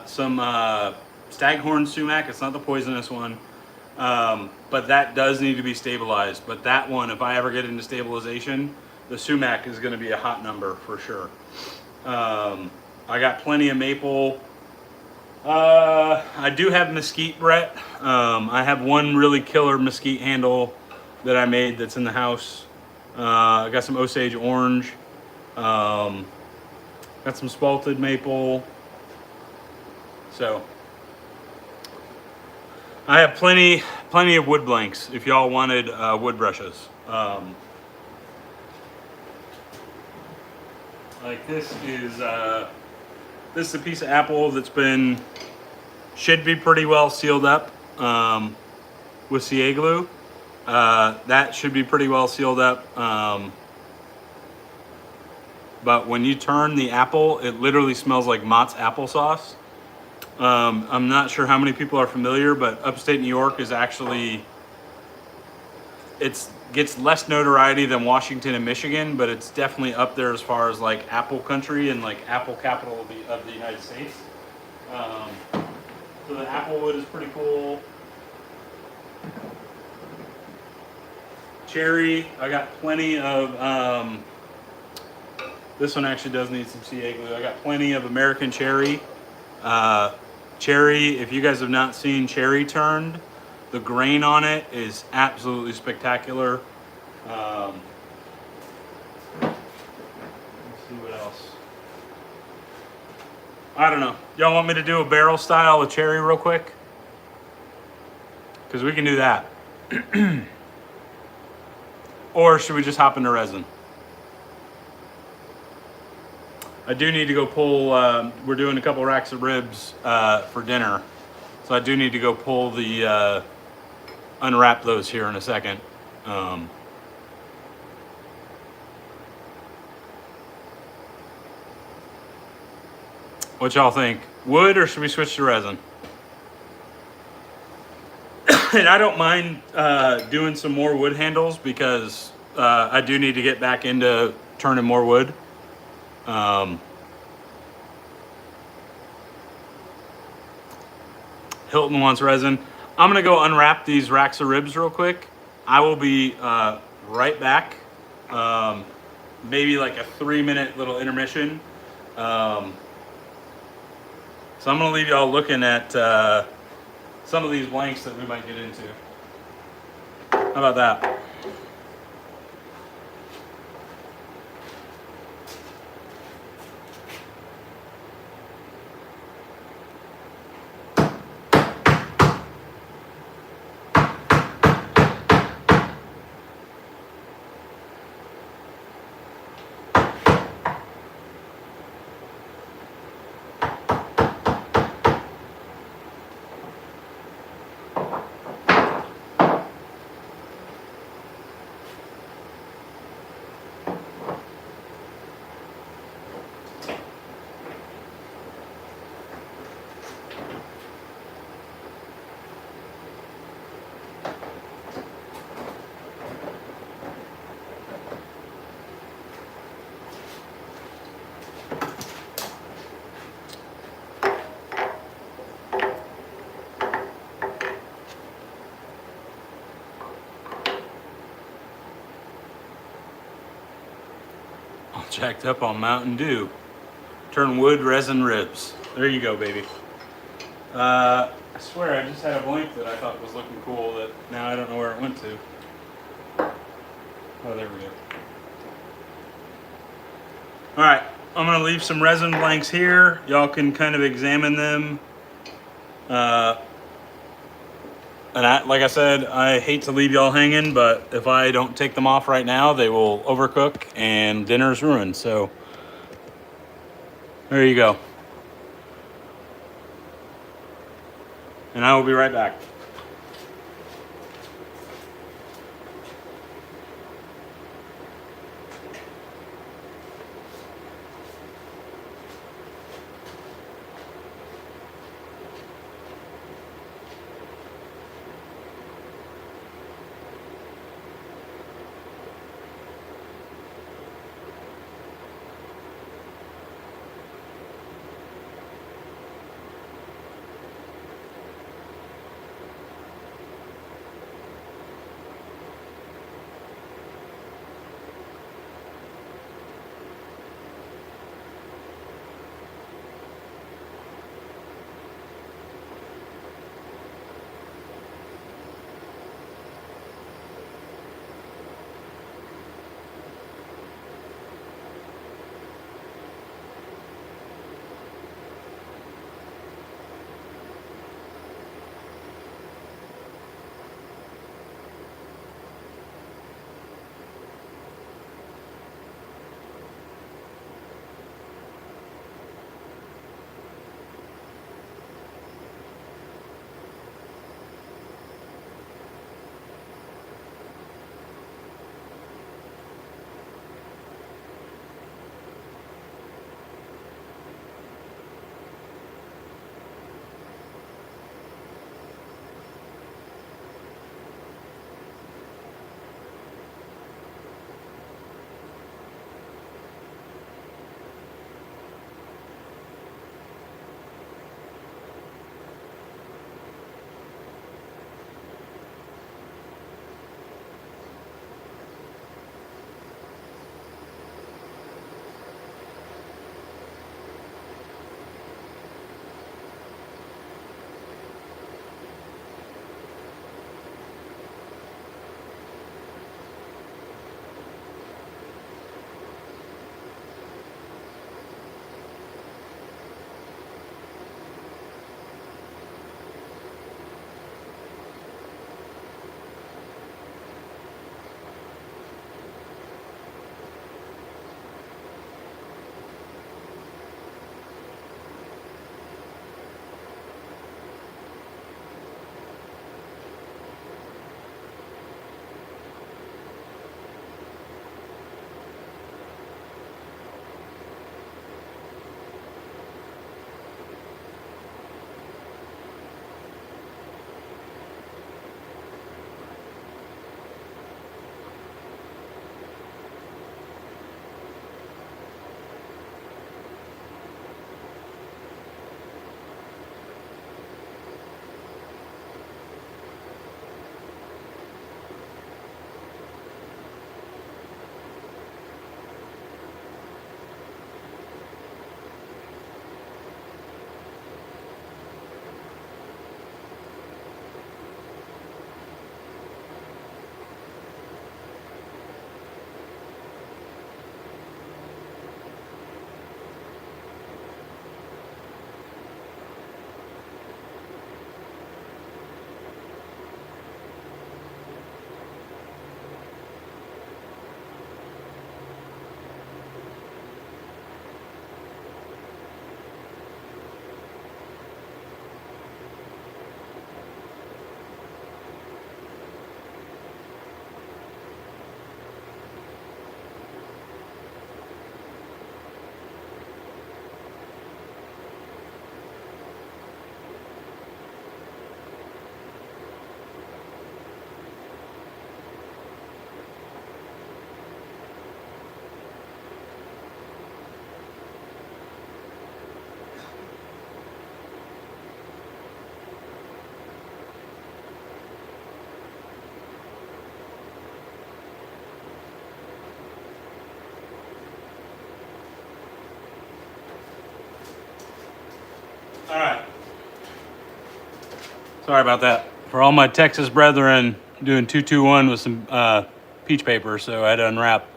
some staghorn sumac. It's not the poisonous one, but that does need to be stabilized. But that one, if I ever get into stabilization, the sumac is going to be a hot number for sure. I got plenty of maple. I do have mesquite, Brett. I have one really killer mesquite handle that I made that's in the house. I got some Osage orange. Got some spalted maple. So I have plenty of wood blanks if y'all wanted wood brushes. Like this is a piece of apple that's should be pretty well sealed up with CA glue. That should be pretty well sealed up. But when you turn the apple, it literally smells like Mott's applesauce. I'm not sure how many people are familiar, but upstate New York is actually, gets less notoriety than Washington and Michigan, but it's definitely up there as far as like apple country and like apple capital of the United States. So the apple wood is pretty cool. Cherry, I got plenty of, this one actually does need some CA glue. I got plenty of American cherry. Cherry, if you guys have not seen cherry turned, the grain on it is absolutely spectacular. Let's see what else. I don't know. Y'all want me to do a barrel style of cherry real quick? Because we can do that. Or should we just hop into resin? I do need to go pull, we're doing a couple racks of ribs for dinner. So I do need to go pull the, unwrap those here in a second. What y'all think? Wood or should we switch to resin? And I don't mind doing some more wood handles because I do need to get back into turning more wood. Hilton wants resin. I'm gonna go unwrap these racks of ribs real quick. I will be right back. Maybe like a 3-minute little intermission. So I'm gonna leave y'all looking at some of these blanks that we might get into. How about that? All jacked up on Mountain Dew. Turn wood resin ribs. There you go, baby. I swear I just had a blank that I thought was looking cool that now I don't know where it went to. Oh, there we go. All right, I'm gonna leave some resin blanks here. Y'all can kind of examine them. And like I said, I hate to leave y'all hanging, but if I don't take them off right now, they will overcook and dinner's ruined. So there you go. And I will be right back. All right. Sorry about that. For all my Texas brethren, doing 221 with some peach paper, so I had to unwrap.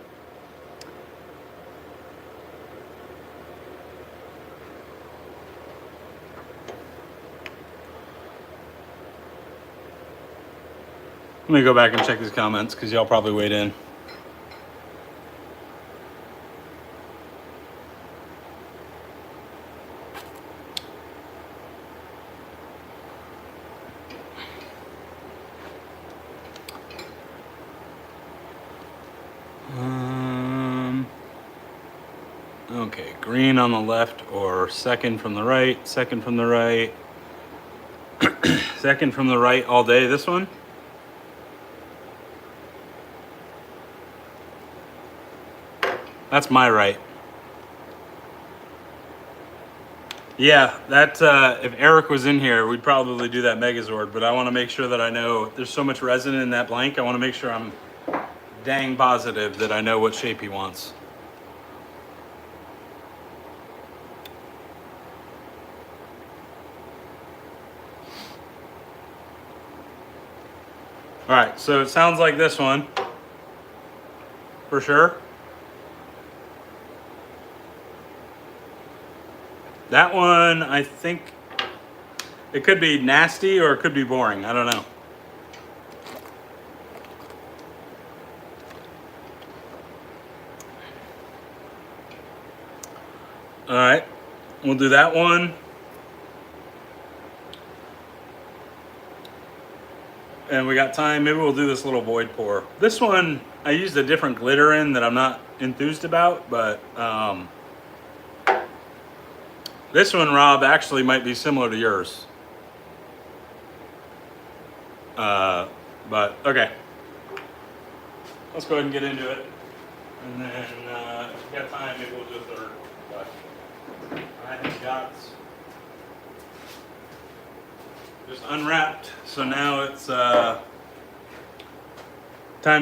Let me go back and check these comments because y'all probably weighed in. Okay, green on the left or second from the right, second from the right, second from the right all day, this one. That's my right. Yeah, that if Eric was in here, we'd probably do that Megazord, but I want to make sure that I know there's so much resin in that blank. I want to make sure I'm dang positive that I know what shape he wants. All right, so it sounds like this one, for sure. That one, I think it could be nasty or it could be boring. I don't know. All right, we'll do that one. And we got time. Maybe we'll do this little void pour. This one, I used a different glitter in that I'm not enthused about, but this one, Rob, actually might be similar to yours. But okay. Let's go ahead and get into it. And then if we got time, maybe we'll do a third. But I have got just unwrapped, so now it's time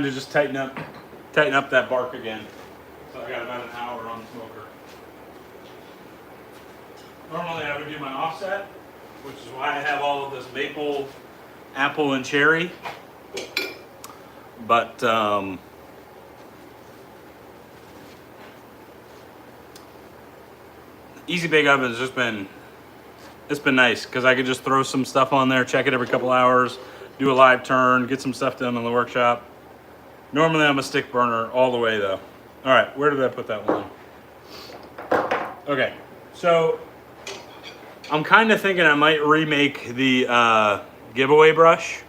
to just tighten up that bark again. So I got about an hour on the smoker. Normally I would do my offset, which is why I have all of this maple, apple, and cherry. But Easy Bake Oven has just been, it's been nice because I could just throw some stuff on there, check it every couple hours, do a live turn, get some stuff done in the workshop. Normally I'm a stick burner all the way though. All right, where did I put that one? Okay, so I'm kind of thinking I might remake the giveaway brush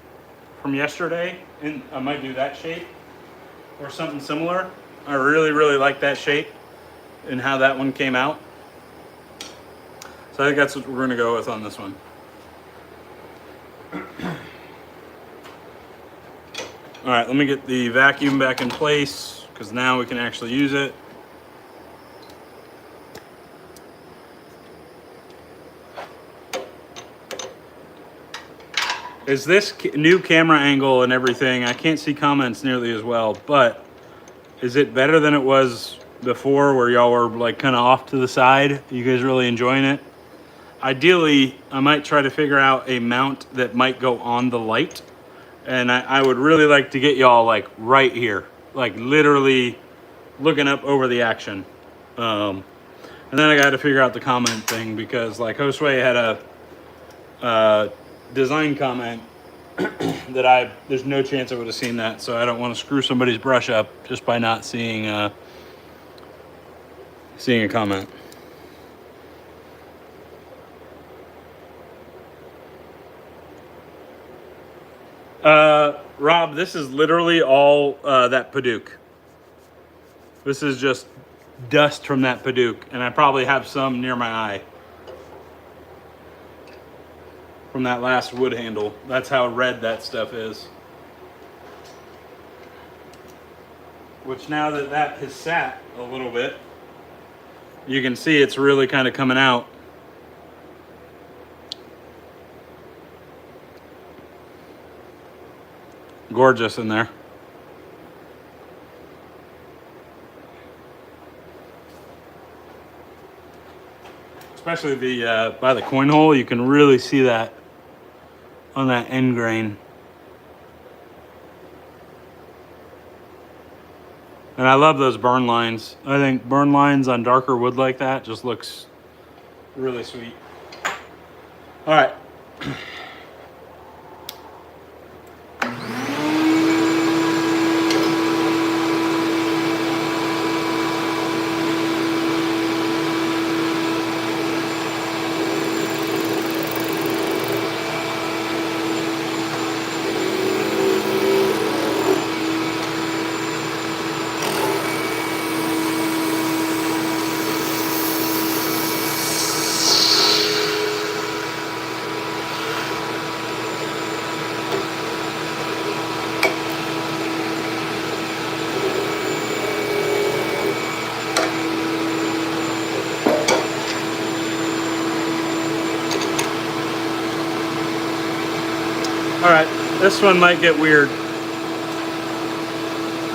from yesterday, and I might do that shape or something similar. I really, really like that shape and how that one came out. So I think that's what we're gonna go with on this one. All right, let me get the vacuum back in place because now we can actually use it. Is this new camera angle and everything, I can't see comments nearly as well, but is it better than it was before where y'all were like kind of off to the side? You guys really enjoying it? Ideally, I might try to figure out a mount that might go on the light. And I would really like to get y'all like right here, like literally looking up over the action. And then I got to figure out the comment thing because like Josue had a design comment that there's no chance I would have seen that. So I don't want to screw somebody's brush up just by not seeing a comment. Rob, this is literally all that Padauk. This is just dust from that Padauk, and I probably have some near my eye from that last wood handle. That's how red that stuff is. Which now that that has sat a little bit, you can see it's really kind of coming out. Gorgeous in there. especially the by the coin hole, you can really see that on that end grain. And I love those burn lines. I think burn lines on darker wood like that just looks really sweet. All right. All right, this one might get weird.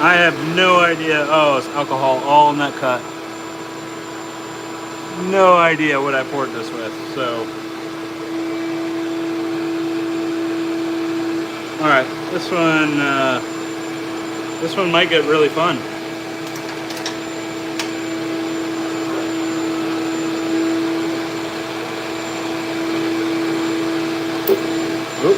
I have no idea. Oh, it's alcohol all in that cut. No idea what I poured this with, so. All right, this one might get really fun. Oop.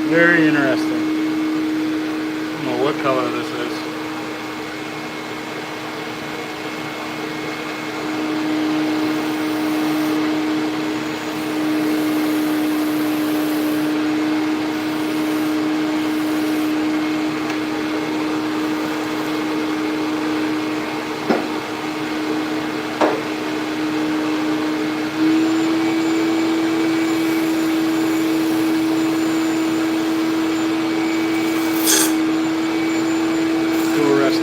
Very interesting. I don't know what color this is.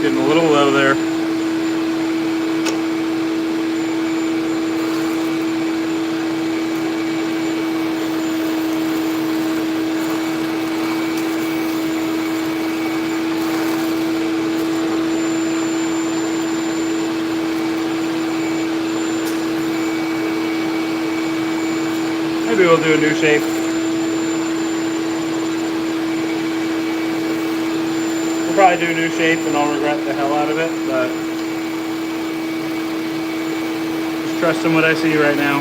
Getting a little low there. Maybe we'll do a new shape. We'll probably do a new shape and I'll regret the hell out of it, but just trusting what I see right now.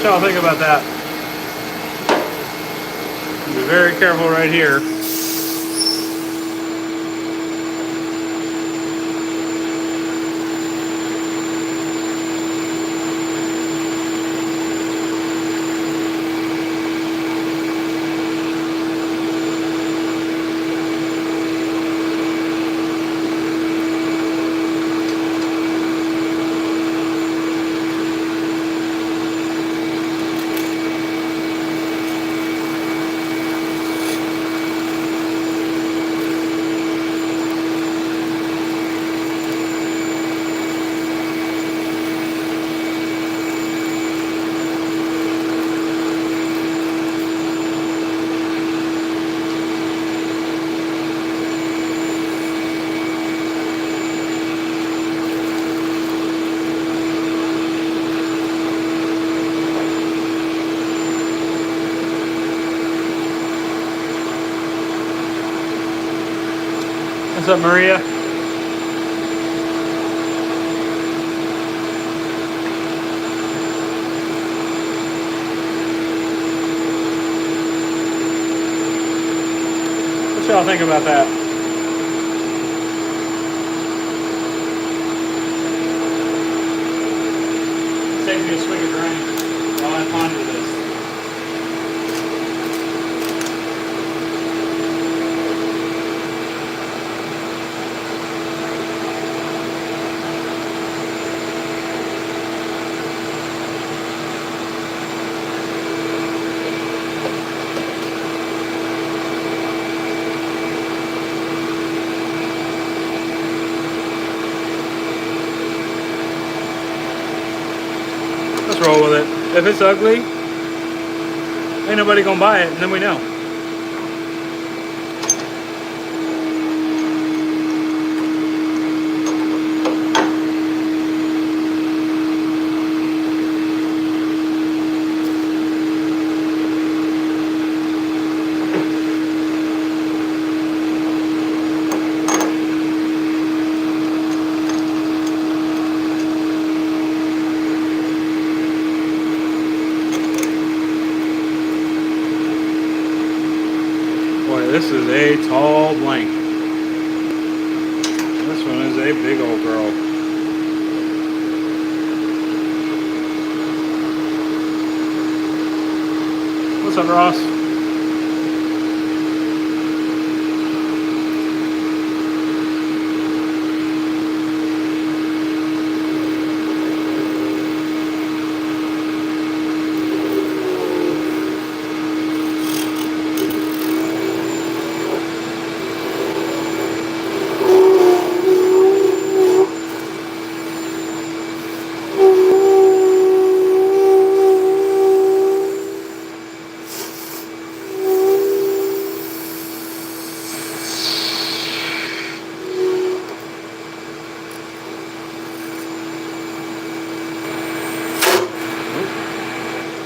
y'all think about that? Be very careful right here. What's up, Maria? What y'all think about that? Take me a swig of drink while I ponder this. Let's roll with it. If it's ugly, ain't nobody gonna buy it, and then we know. This is a tall blank. This one is a big old girl. What's up, Ross?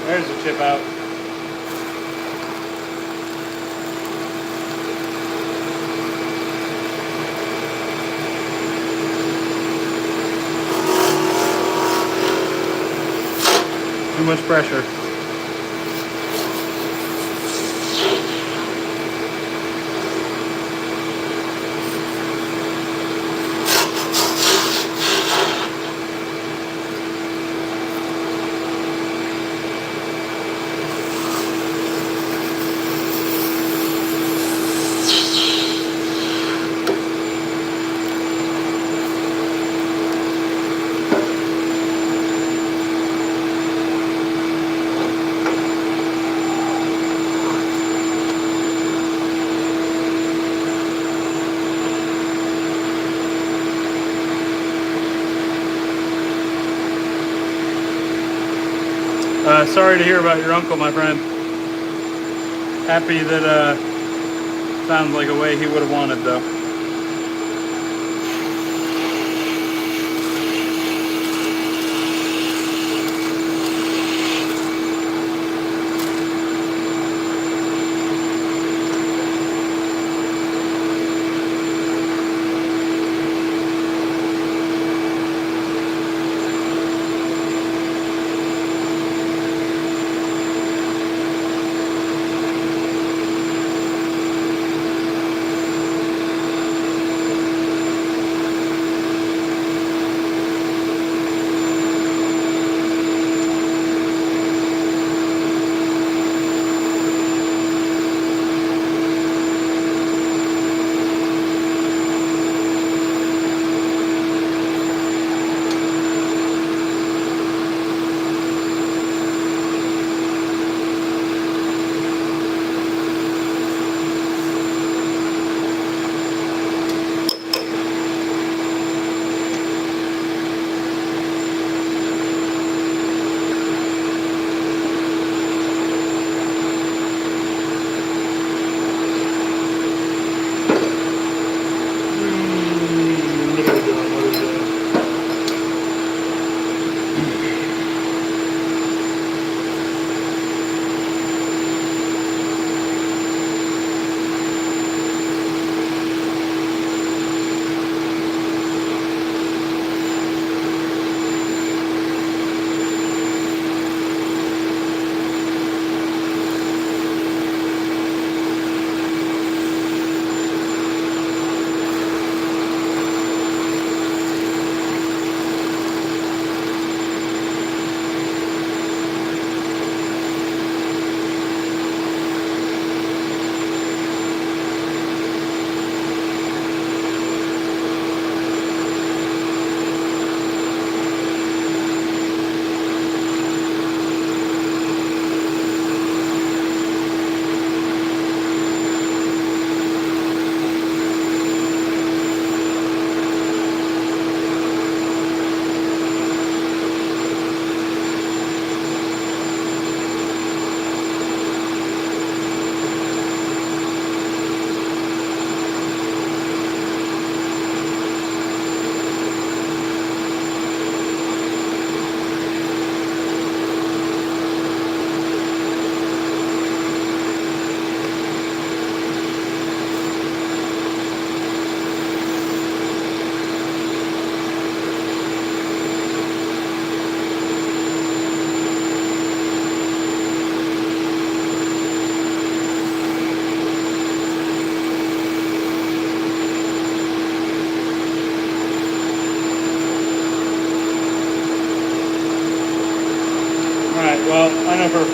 There's the chip out. Too much pressure. Sorry to hear about your uncle, my friend. Happy that sounds like a way he would have wanted, though.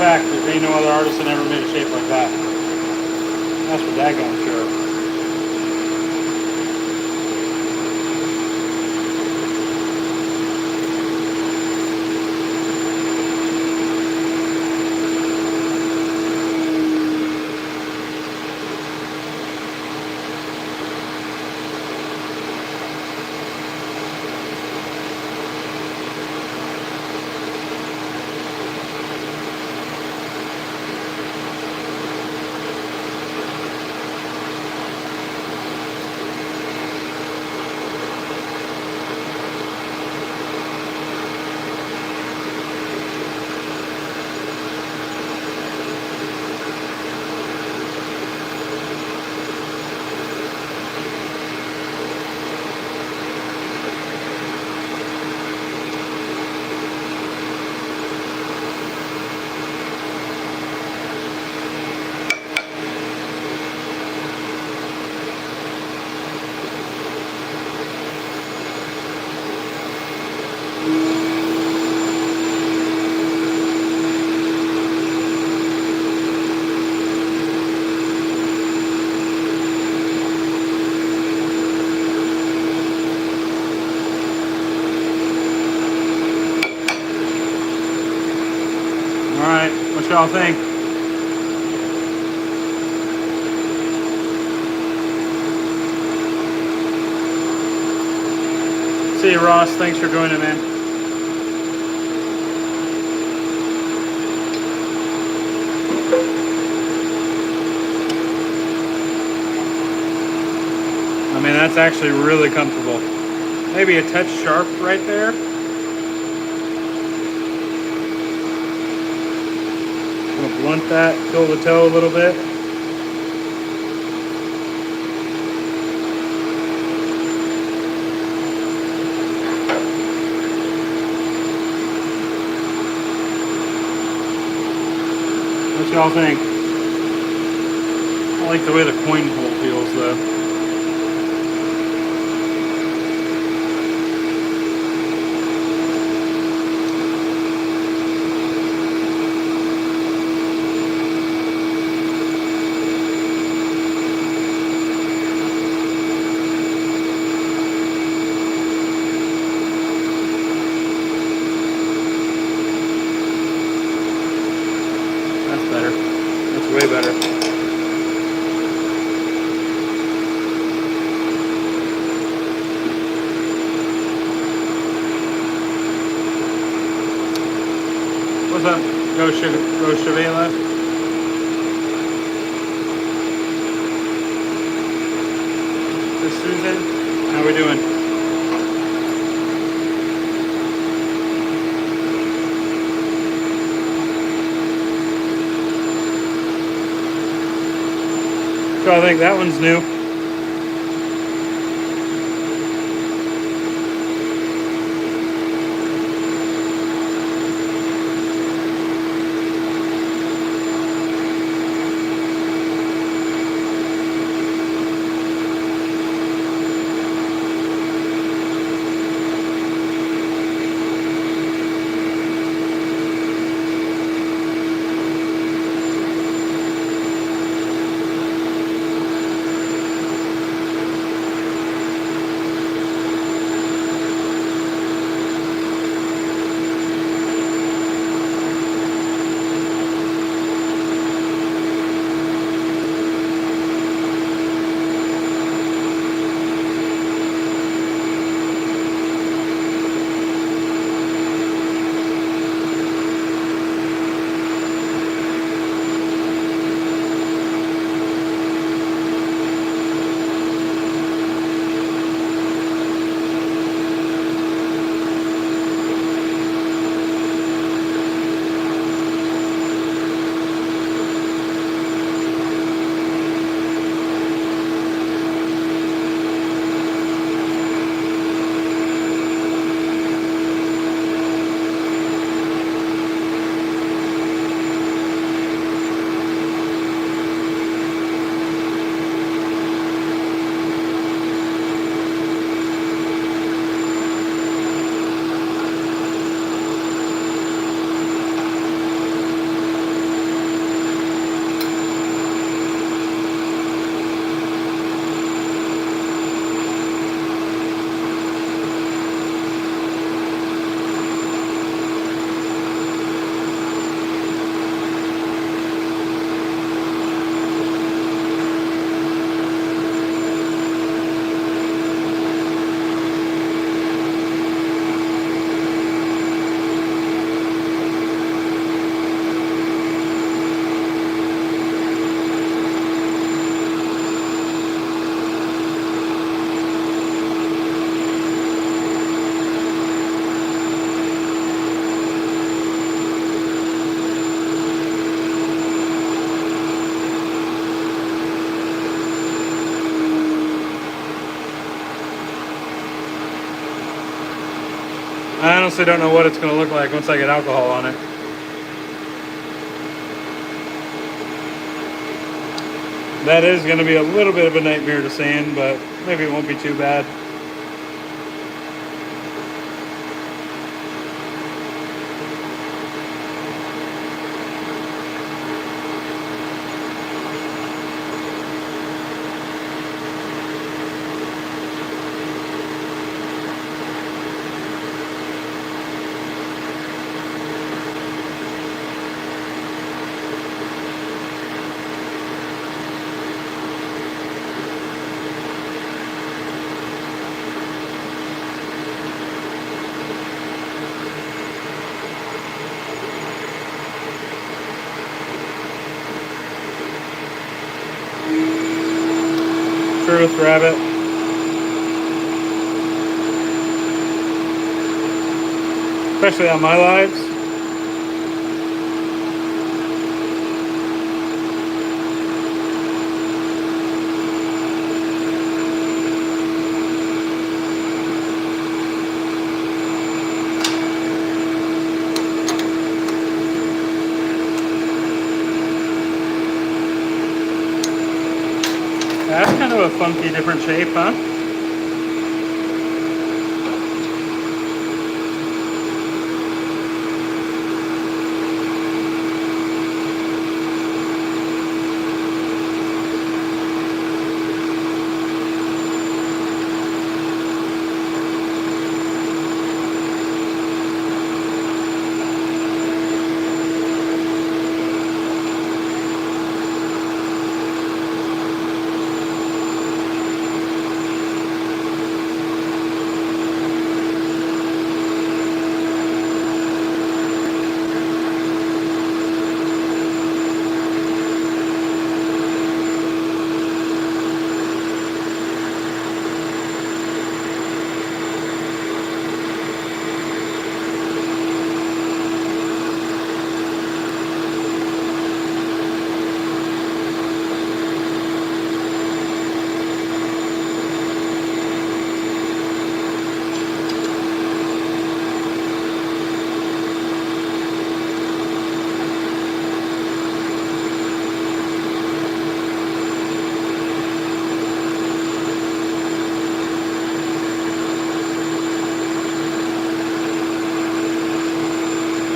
fact that ain't no other artist that ever made a shape like that. That's for daggone sure. Alright, what y'all think? See you, Ross. Thanks for joining, man. I mean, that's actually really comfortable. Maybe a touch sharp right there. I'm gonna blunt that, fill the toe a little bit. What y'all think? I like the way the coin hole feels though. Way better. What's up? Go Shavela. This Susan. How we doing? So I think that one's new. I honestly don't know what it's going to look like once I get alcohol on it. That is going to be a little bit of a nightmare to sand, but maybe it won't be too bad. Truth, rabbit. Especially on my lives. That's kind of a funky different shape, huh?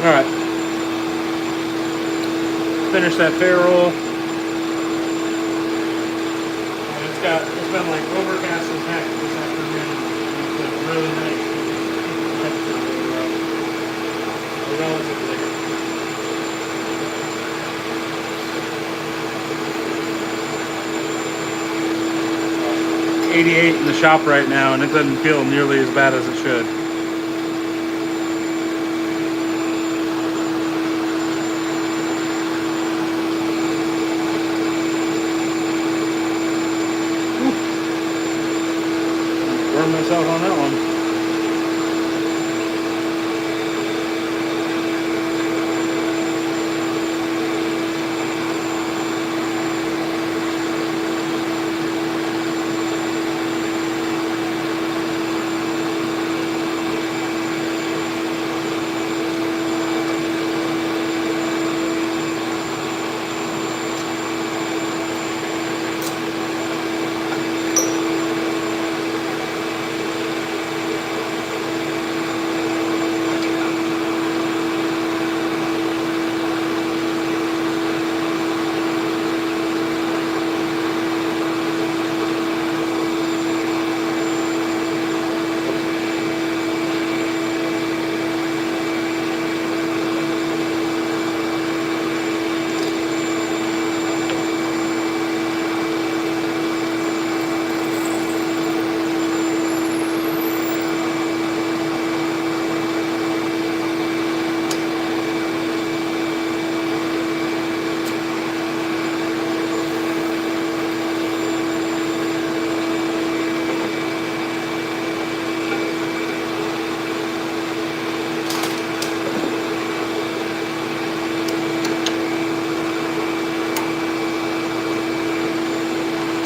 All right. Finish that ferrule. And it's been like overcast as heck this afternoon. It's been really nice. Relatively. $88 in the shop right now, and it doesn't feel nearly as bad as it should. Burn myself on that one.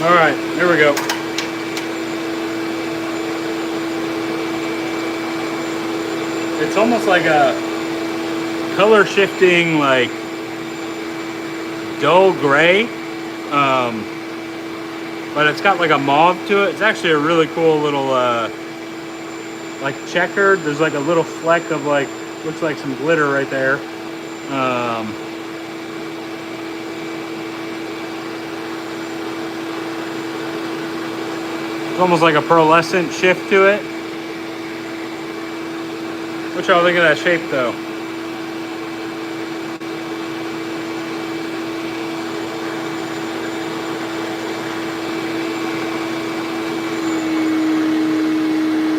All right, here we go. It's almost like a color shifting, like dull gray, but it's got like a mauve to it. It's actually a really cool little like checkered. There's like a little fleck of like, looks like some glitter right there. It's almost like a pearlescent shift to it. What y'all think of that shape though?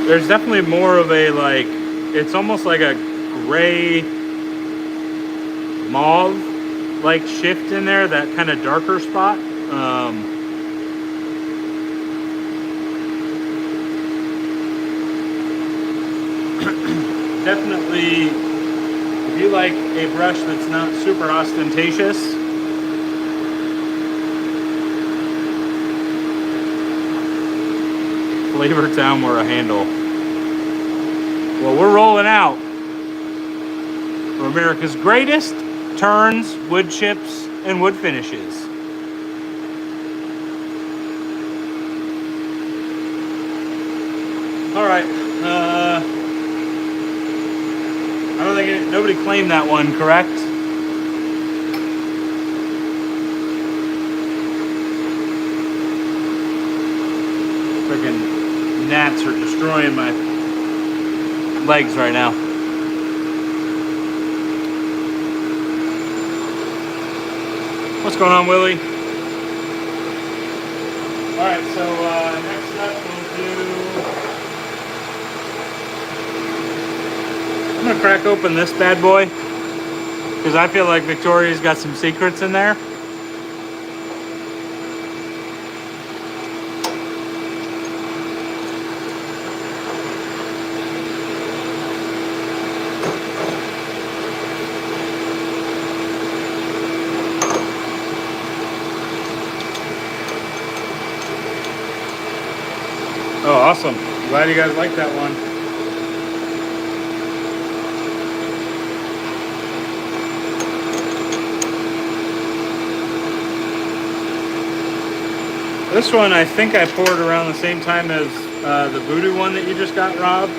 There's definitely more of a, like, it's almost like a gray mauve like shift in there, that kind of darker spot. Definitely, if you like a brush that's not super ostentatious, Flavor Town were a handle. Well, we're rolling out for America's greatest turns, wood chips, and wood finishes. All right. I don't think nobody claimed that one, correct? Freaking gnats are destroying my legs right now. What's going on, Willie? All right, so next up we'll do... I'm gonna crack open this bad boy because I feel like Victoria's got some secrets in there. Oh, awesome. Glad you guys like that one. This one I think I poured around the same time as the Voodoo one that you just got, Rob.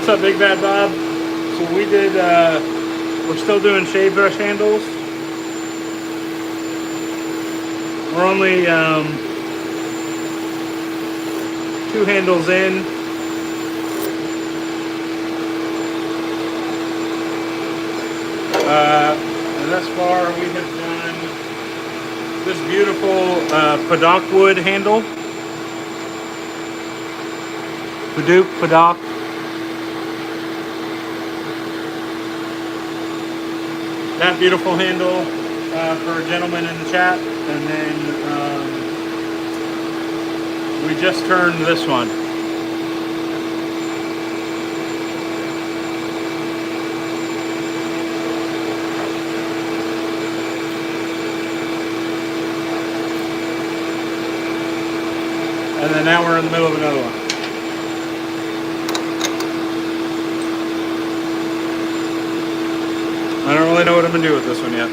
What's up, Big Bad Bob? So we did, we're still doing shade brush handles. We're only 2 handles in. And thus far we have done this beautiful Padauk wood handle. Padauk. That beautiful handle for a gentleman in the chat, and then we just turned this one. And then now we're in the middle of another one. I don't really know what I'm going to do with this one yet.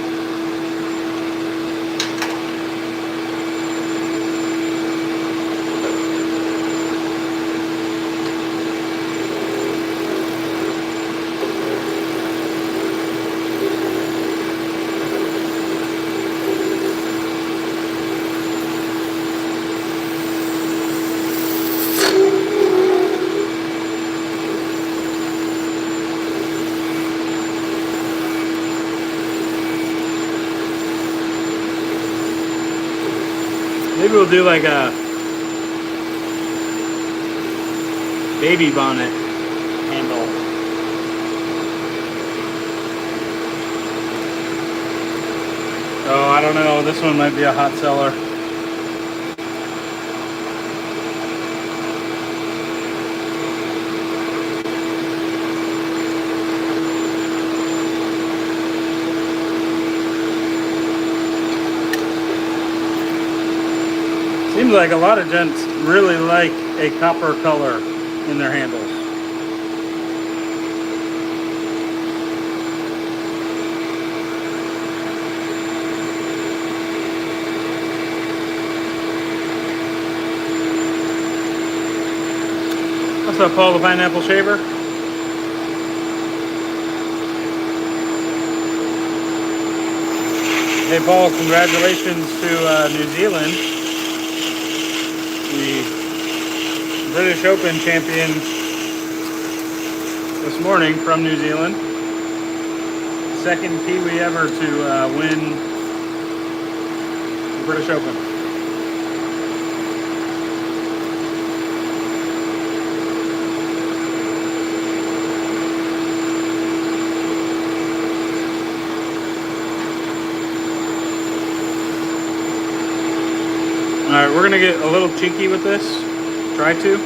Maybe we'll do like a baby bonnet handle. Oh, I don't know. This one might be a hot seller. Seems like a lot of gents really like a copper color in their handles. What's up, Paul the Pineapple Shaver? Hey, Paul, congratulations to New Zealand. The British Open champion this morning from New Zealand. Second Kiwi ever to win the British Open. All right, we're gonna get a little cheeky with this. Try to.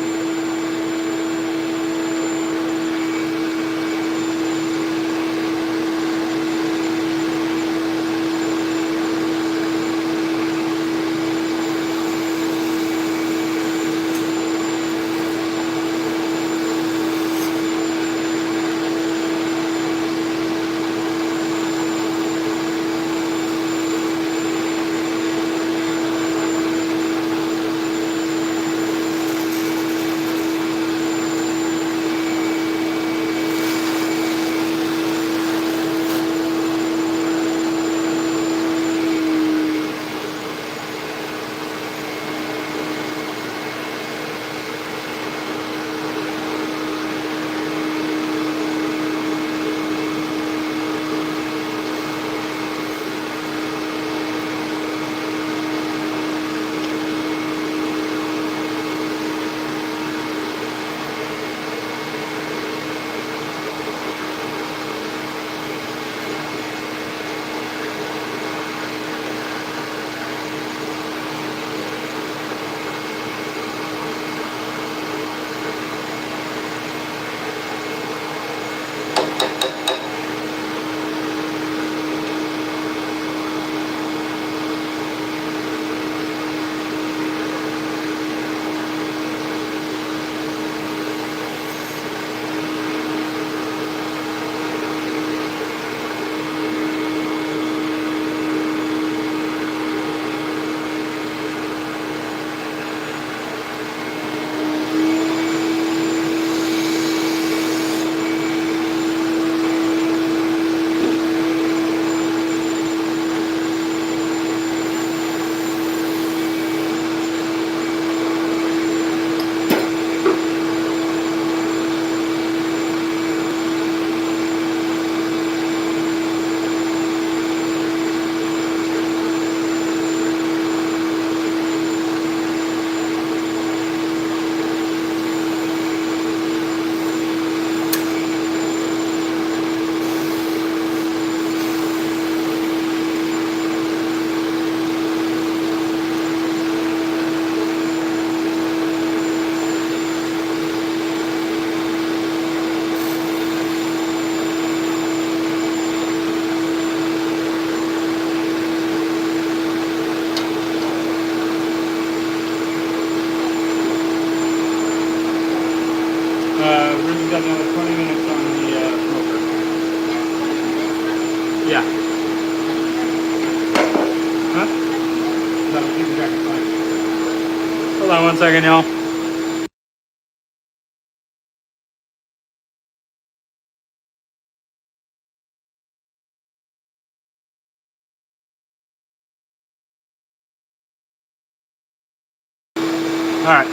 We've got another 20 minutes on the smoker. Yeah. Huh? That'll keep the jacket fine. Hold on one second, y'all. All right.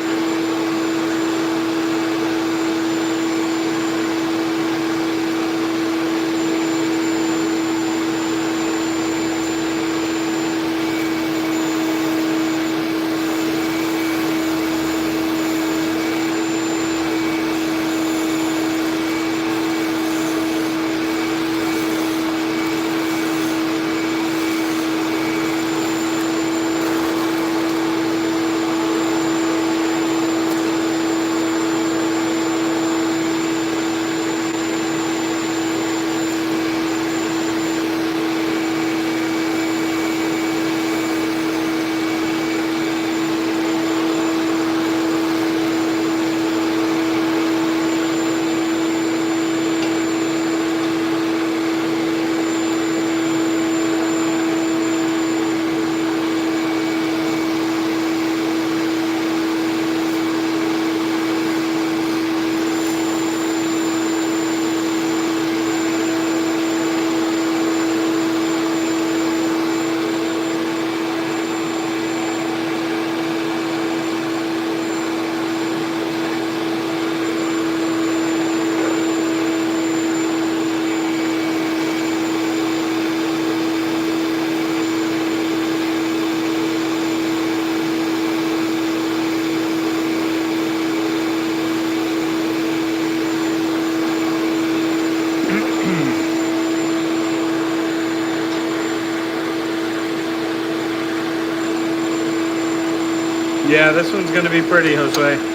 Yeah, this one's gonna be pretty, Jose.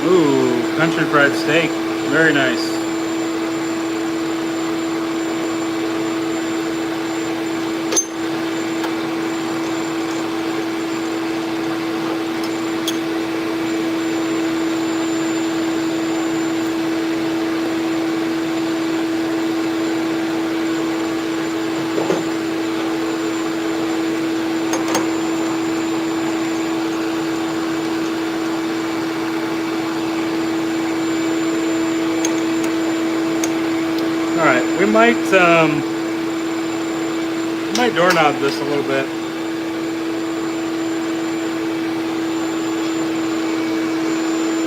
Ooh, country fried steak. Very nice. All right, we might doorknob this a little bit.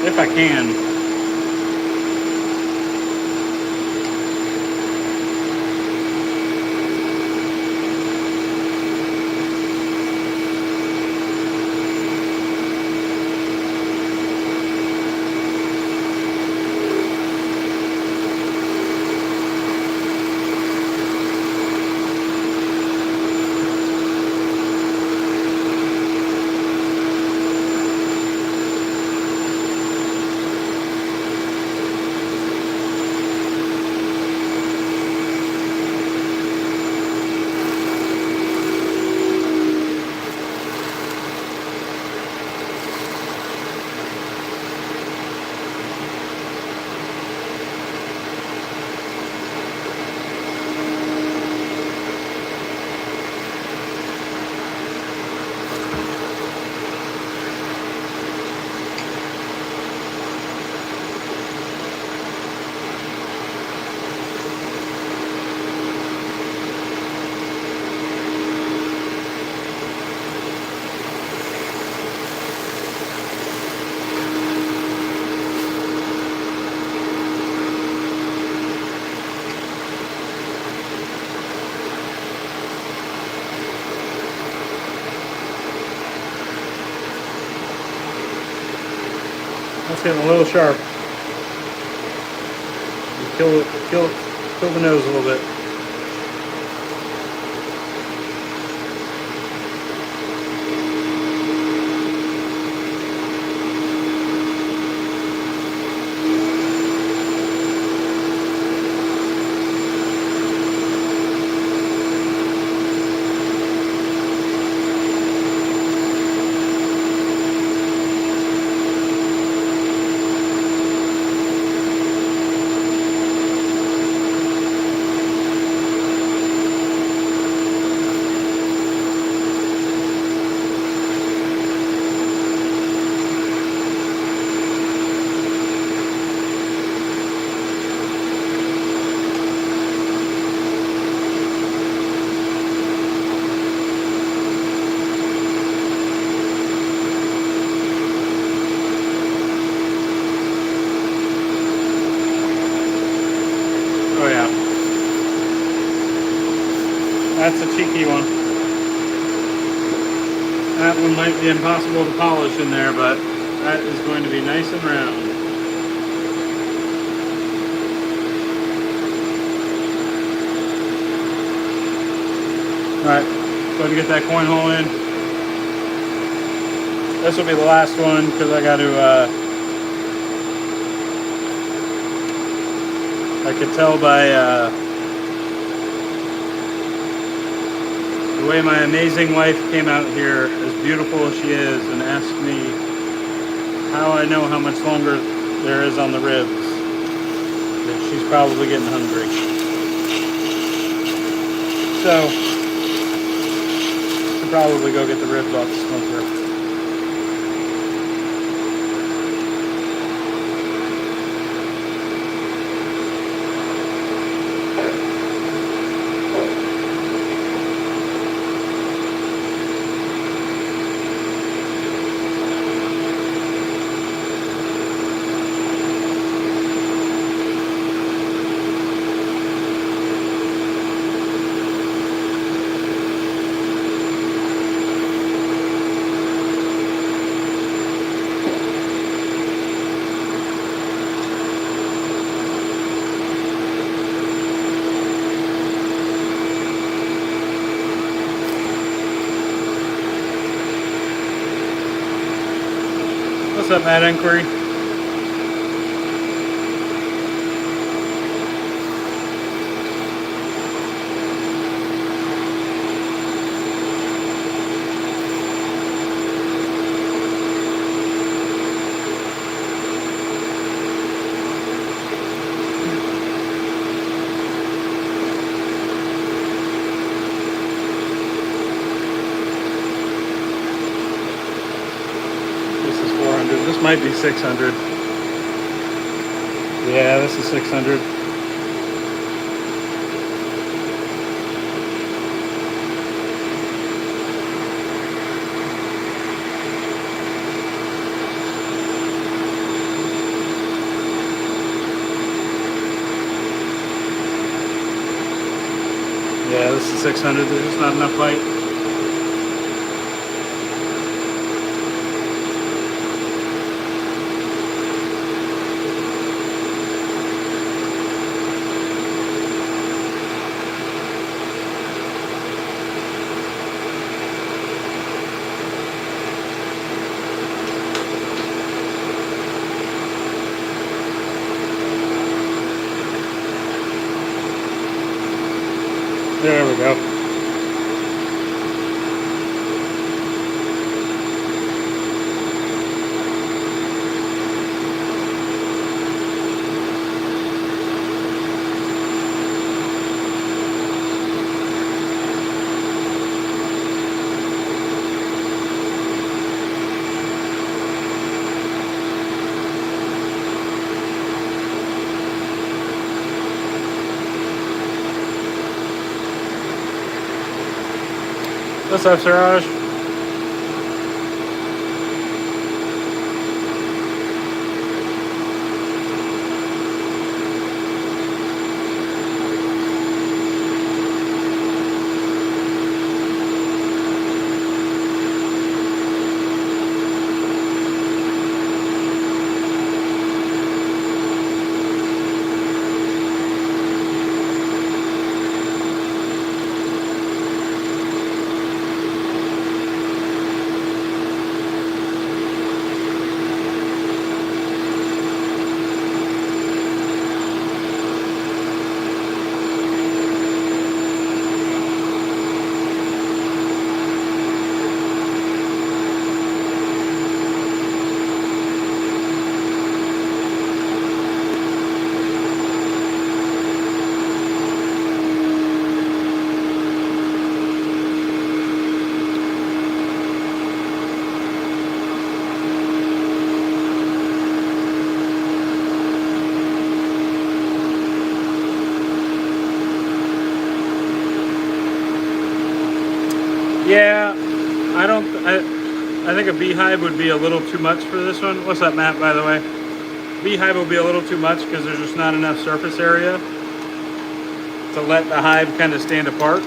If I can. That's getting a little sharp. Kill the nose a little bit. Oh yeah. That's a cheeky one. That one might be impossible to polish in there, but that is going to be nice and round. Alright, go ahead and get that coin hole in. This will be the last one because I got to, I could tell by the way my amazing wife came out here, as beautiful as she is, and asked me how I know how much longer there is on the ribs. That she's probably getting hungry. So, I should probably go get the ribs off the smoker. What's up, Matt Inquiry? This is 400. This might be 600. Yeah, this is 600. Yeah, this is 600. There's just not enough bite. There we go. What's up, Siraj? Yeah, I think a beehive would be a little too much for this one. What's up, Matt, by the way? Beehive will be a little too much because there's just not enough surface area to let the hive kind of stand apart.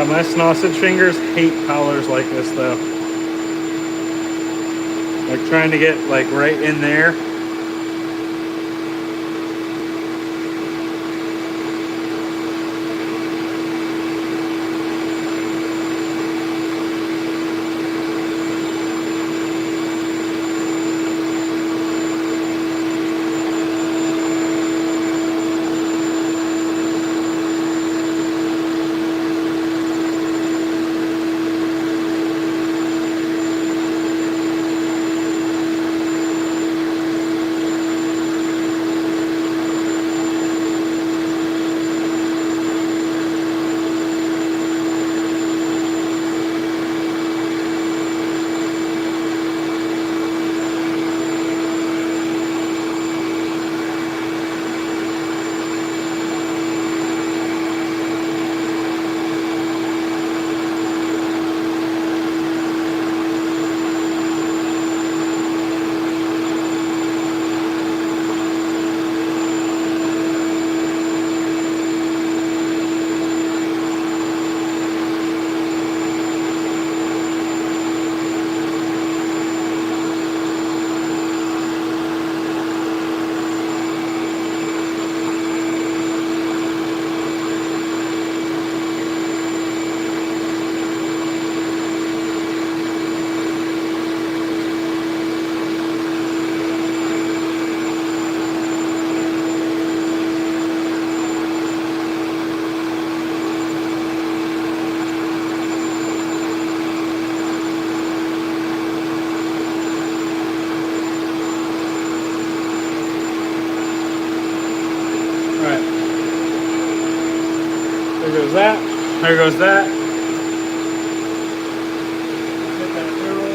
My sausage fingers hate collars like this though. Like trying to get like right in there. There goes that. There goes that. Hit that barrel.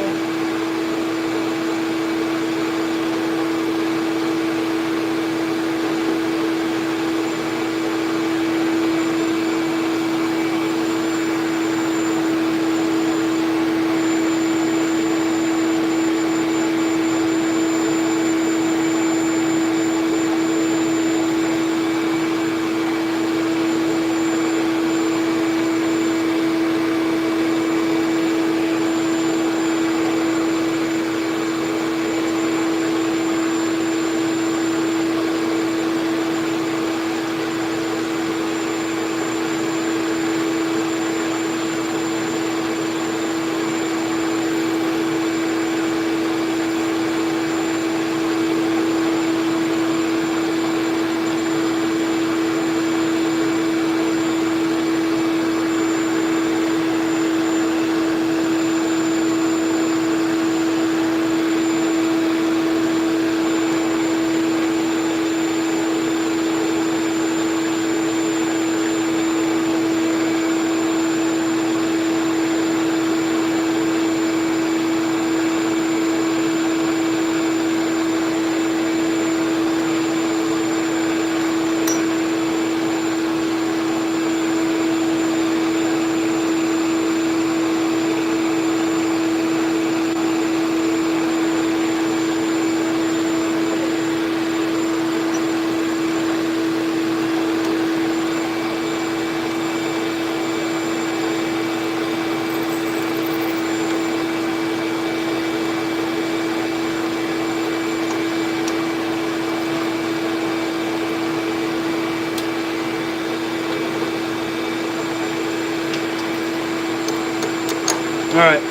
All right,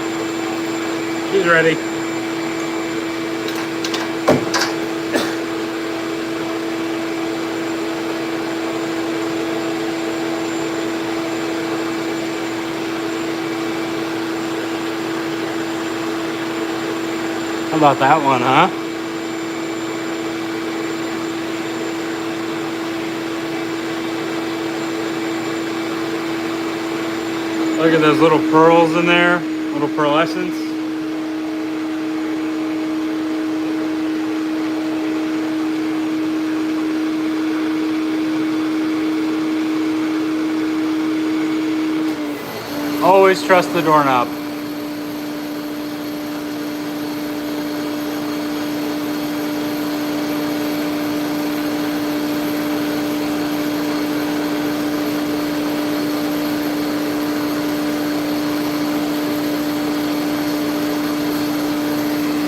she's ready. How about that one, huh? Look at those little pearls in there, little pearlescence. Always trust the doorknob.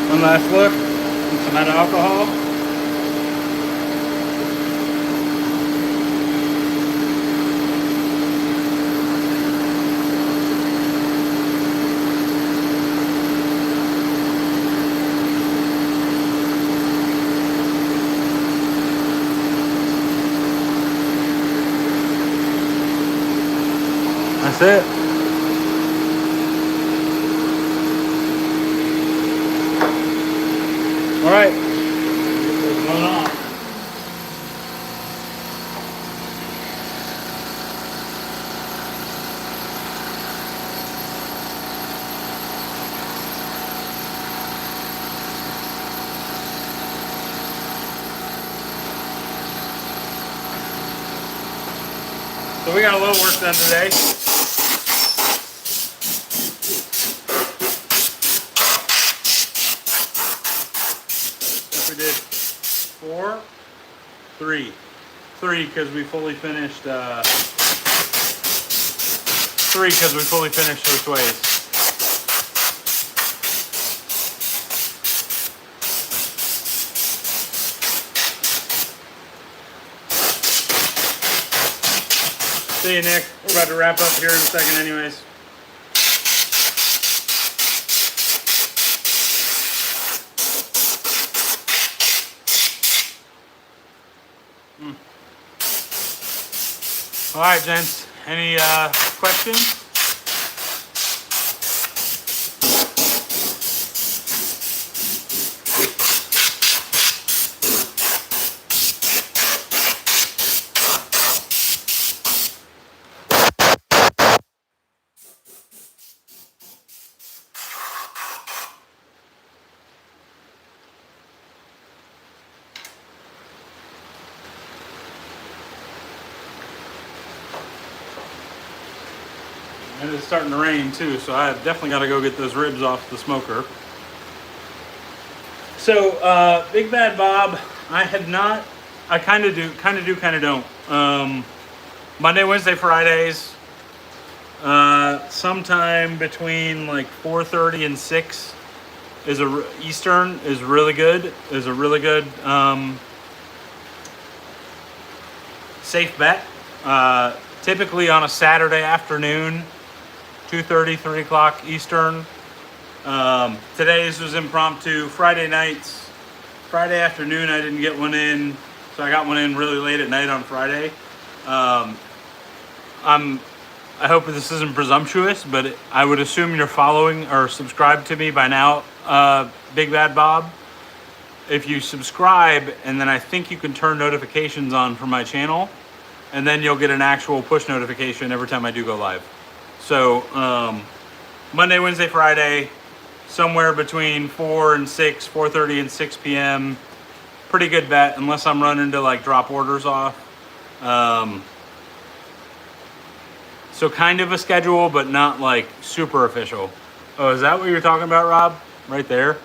One last look, and some out of alcohol. That's it. All right. It's going on. So we got a little work done today. We did three because we fully finished. Three because we fully finished those ways. See you, Nick. We're about to wrap up here in a second, anyways. All right, gents. Any questions? and it's starting to rain too, so I definitely got to go get those ribs off the smoker. So, Big Bad Bob, I have not. I kind of do, kind of don't. Monday, Wednesday, Fridays. Sometime between like 4:30 and 6 is Eastern is really good. Is a really good safe bet. Typically on a Saturday afternoon, 2:30, 3 o'clock Eastern. Today's was impromptu. Friday nights, Friday afternoon, I didn't get one in, so I got one in really late at night on Friday. I hope this isn't presumptuous, but I would assume you're following or subscribed to me by now, Big Bad Bob. If you subscribe, and then I think you can turn notifications on for my channel, and then you'll get an actual push notification every time I do go live. So Monday, Wednesday, Friday, somewhere between 4 and 6, 4:30 and 6 p.m. Pretty good bet, unless I'm running to like drop orders off. So kind of a schedule, but not like super official. Oh, is that what you're talking about, Rob? Right there?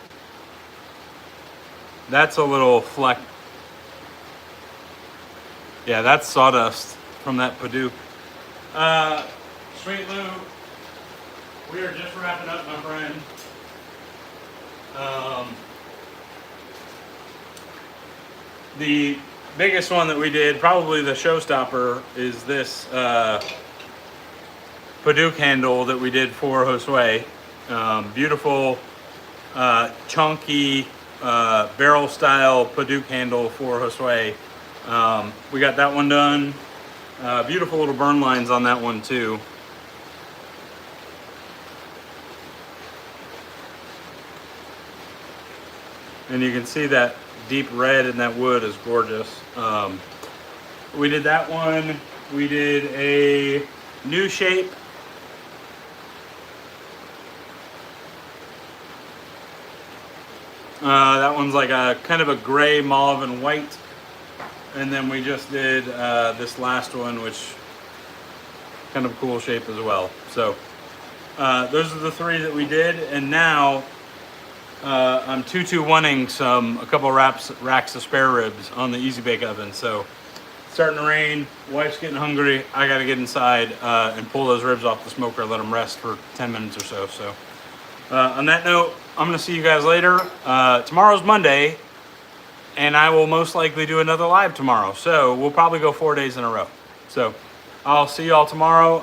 That's a little fleck. Yeah, that's sawdust from that Padauk. Sweet Lou, we are just wrapping up, my friend. The biggest one that we did, probably the showstopper, is this Padauk handle that we did for Josue. Beautiful, chunky, barrel style Padauk handle for Josue. We got that one done. Beautiful little burn lines on that one too. And you can see that deep red in that wood is gorgeous. We did that one. We did a new shape. That one's like a kind of a gray, mauve, and white. And then we just did this last one, which kind of cool shape as well. So those are the three that we did. And now I'm 221ing a couple racks of spare ribs on the Easy Bake Oven. So it's starting to rain. Wife's getting hungry. I got to get inside and pull those ribs off the smoker, let them rest for 10 minutes or so. So on that note, I'm going to see you guys later. Tomorrow's Monday, and I will most likely do another live tomorrow. So we'll probably go 4 days in a row. So I'll see you all tomorrow.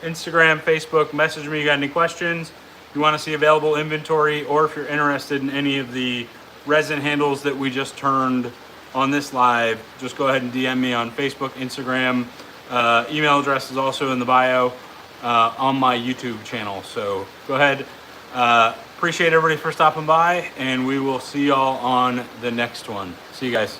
Instagram, Facebook, message me if you got any questions. If you want to see available inventory, or if you're interested in any of the resin handles that we just turned on this live, just go ahead and DM me on Facebook, Instagram. Email address is also in the bio on my YouTube channel. So go ahead. Appreciate everybody for stopping by, and we will see y'all on the next one. See you guys.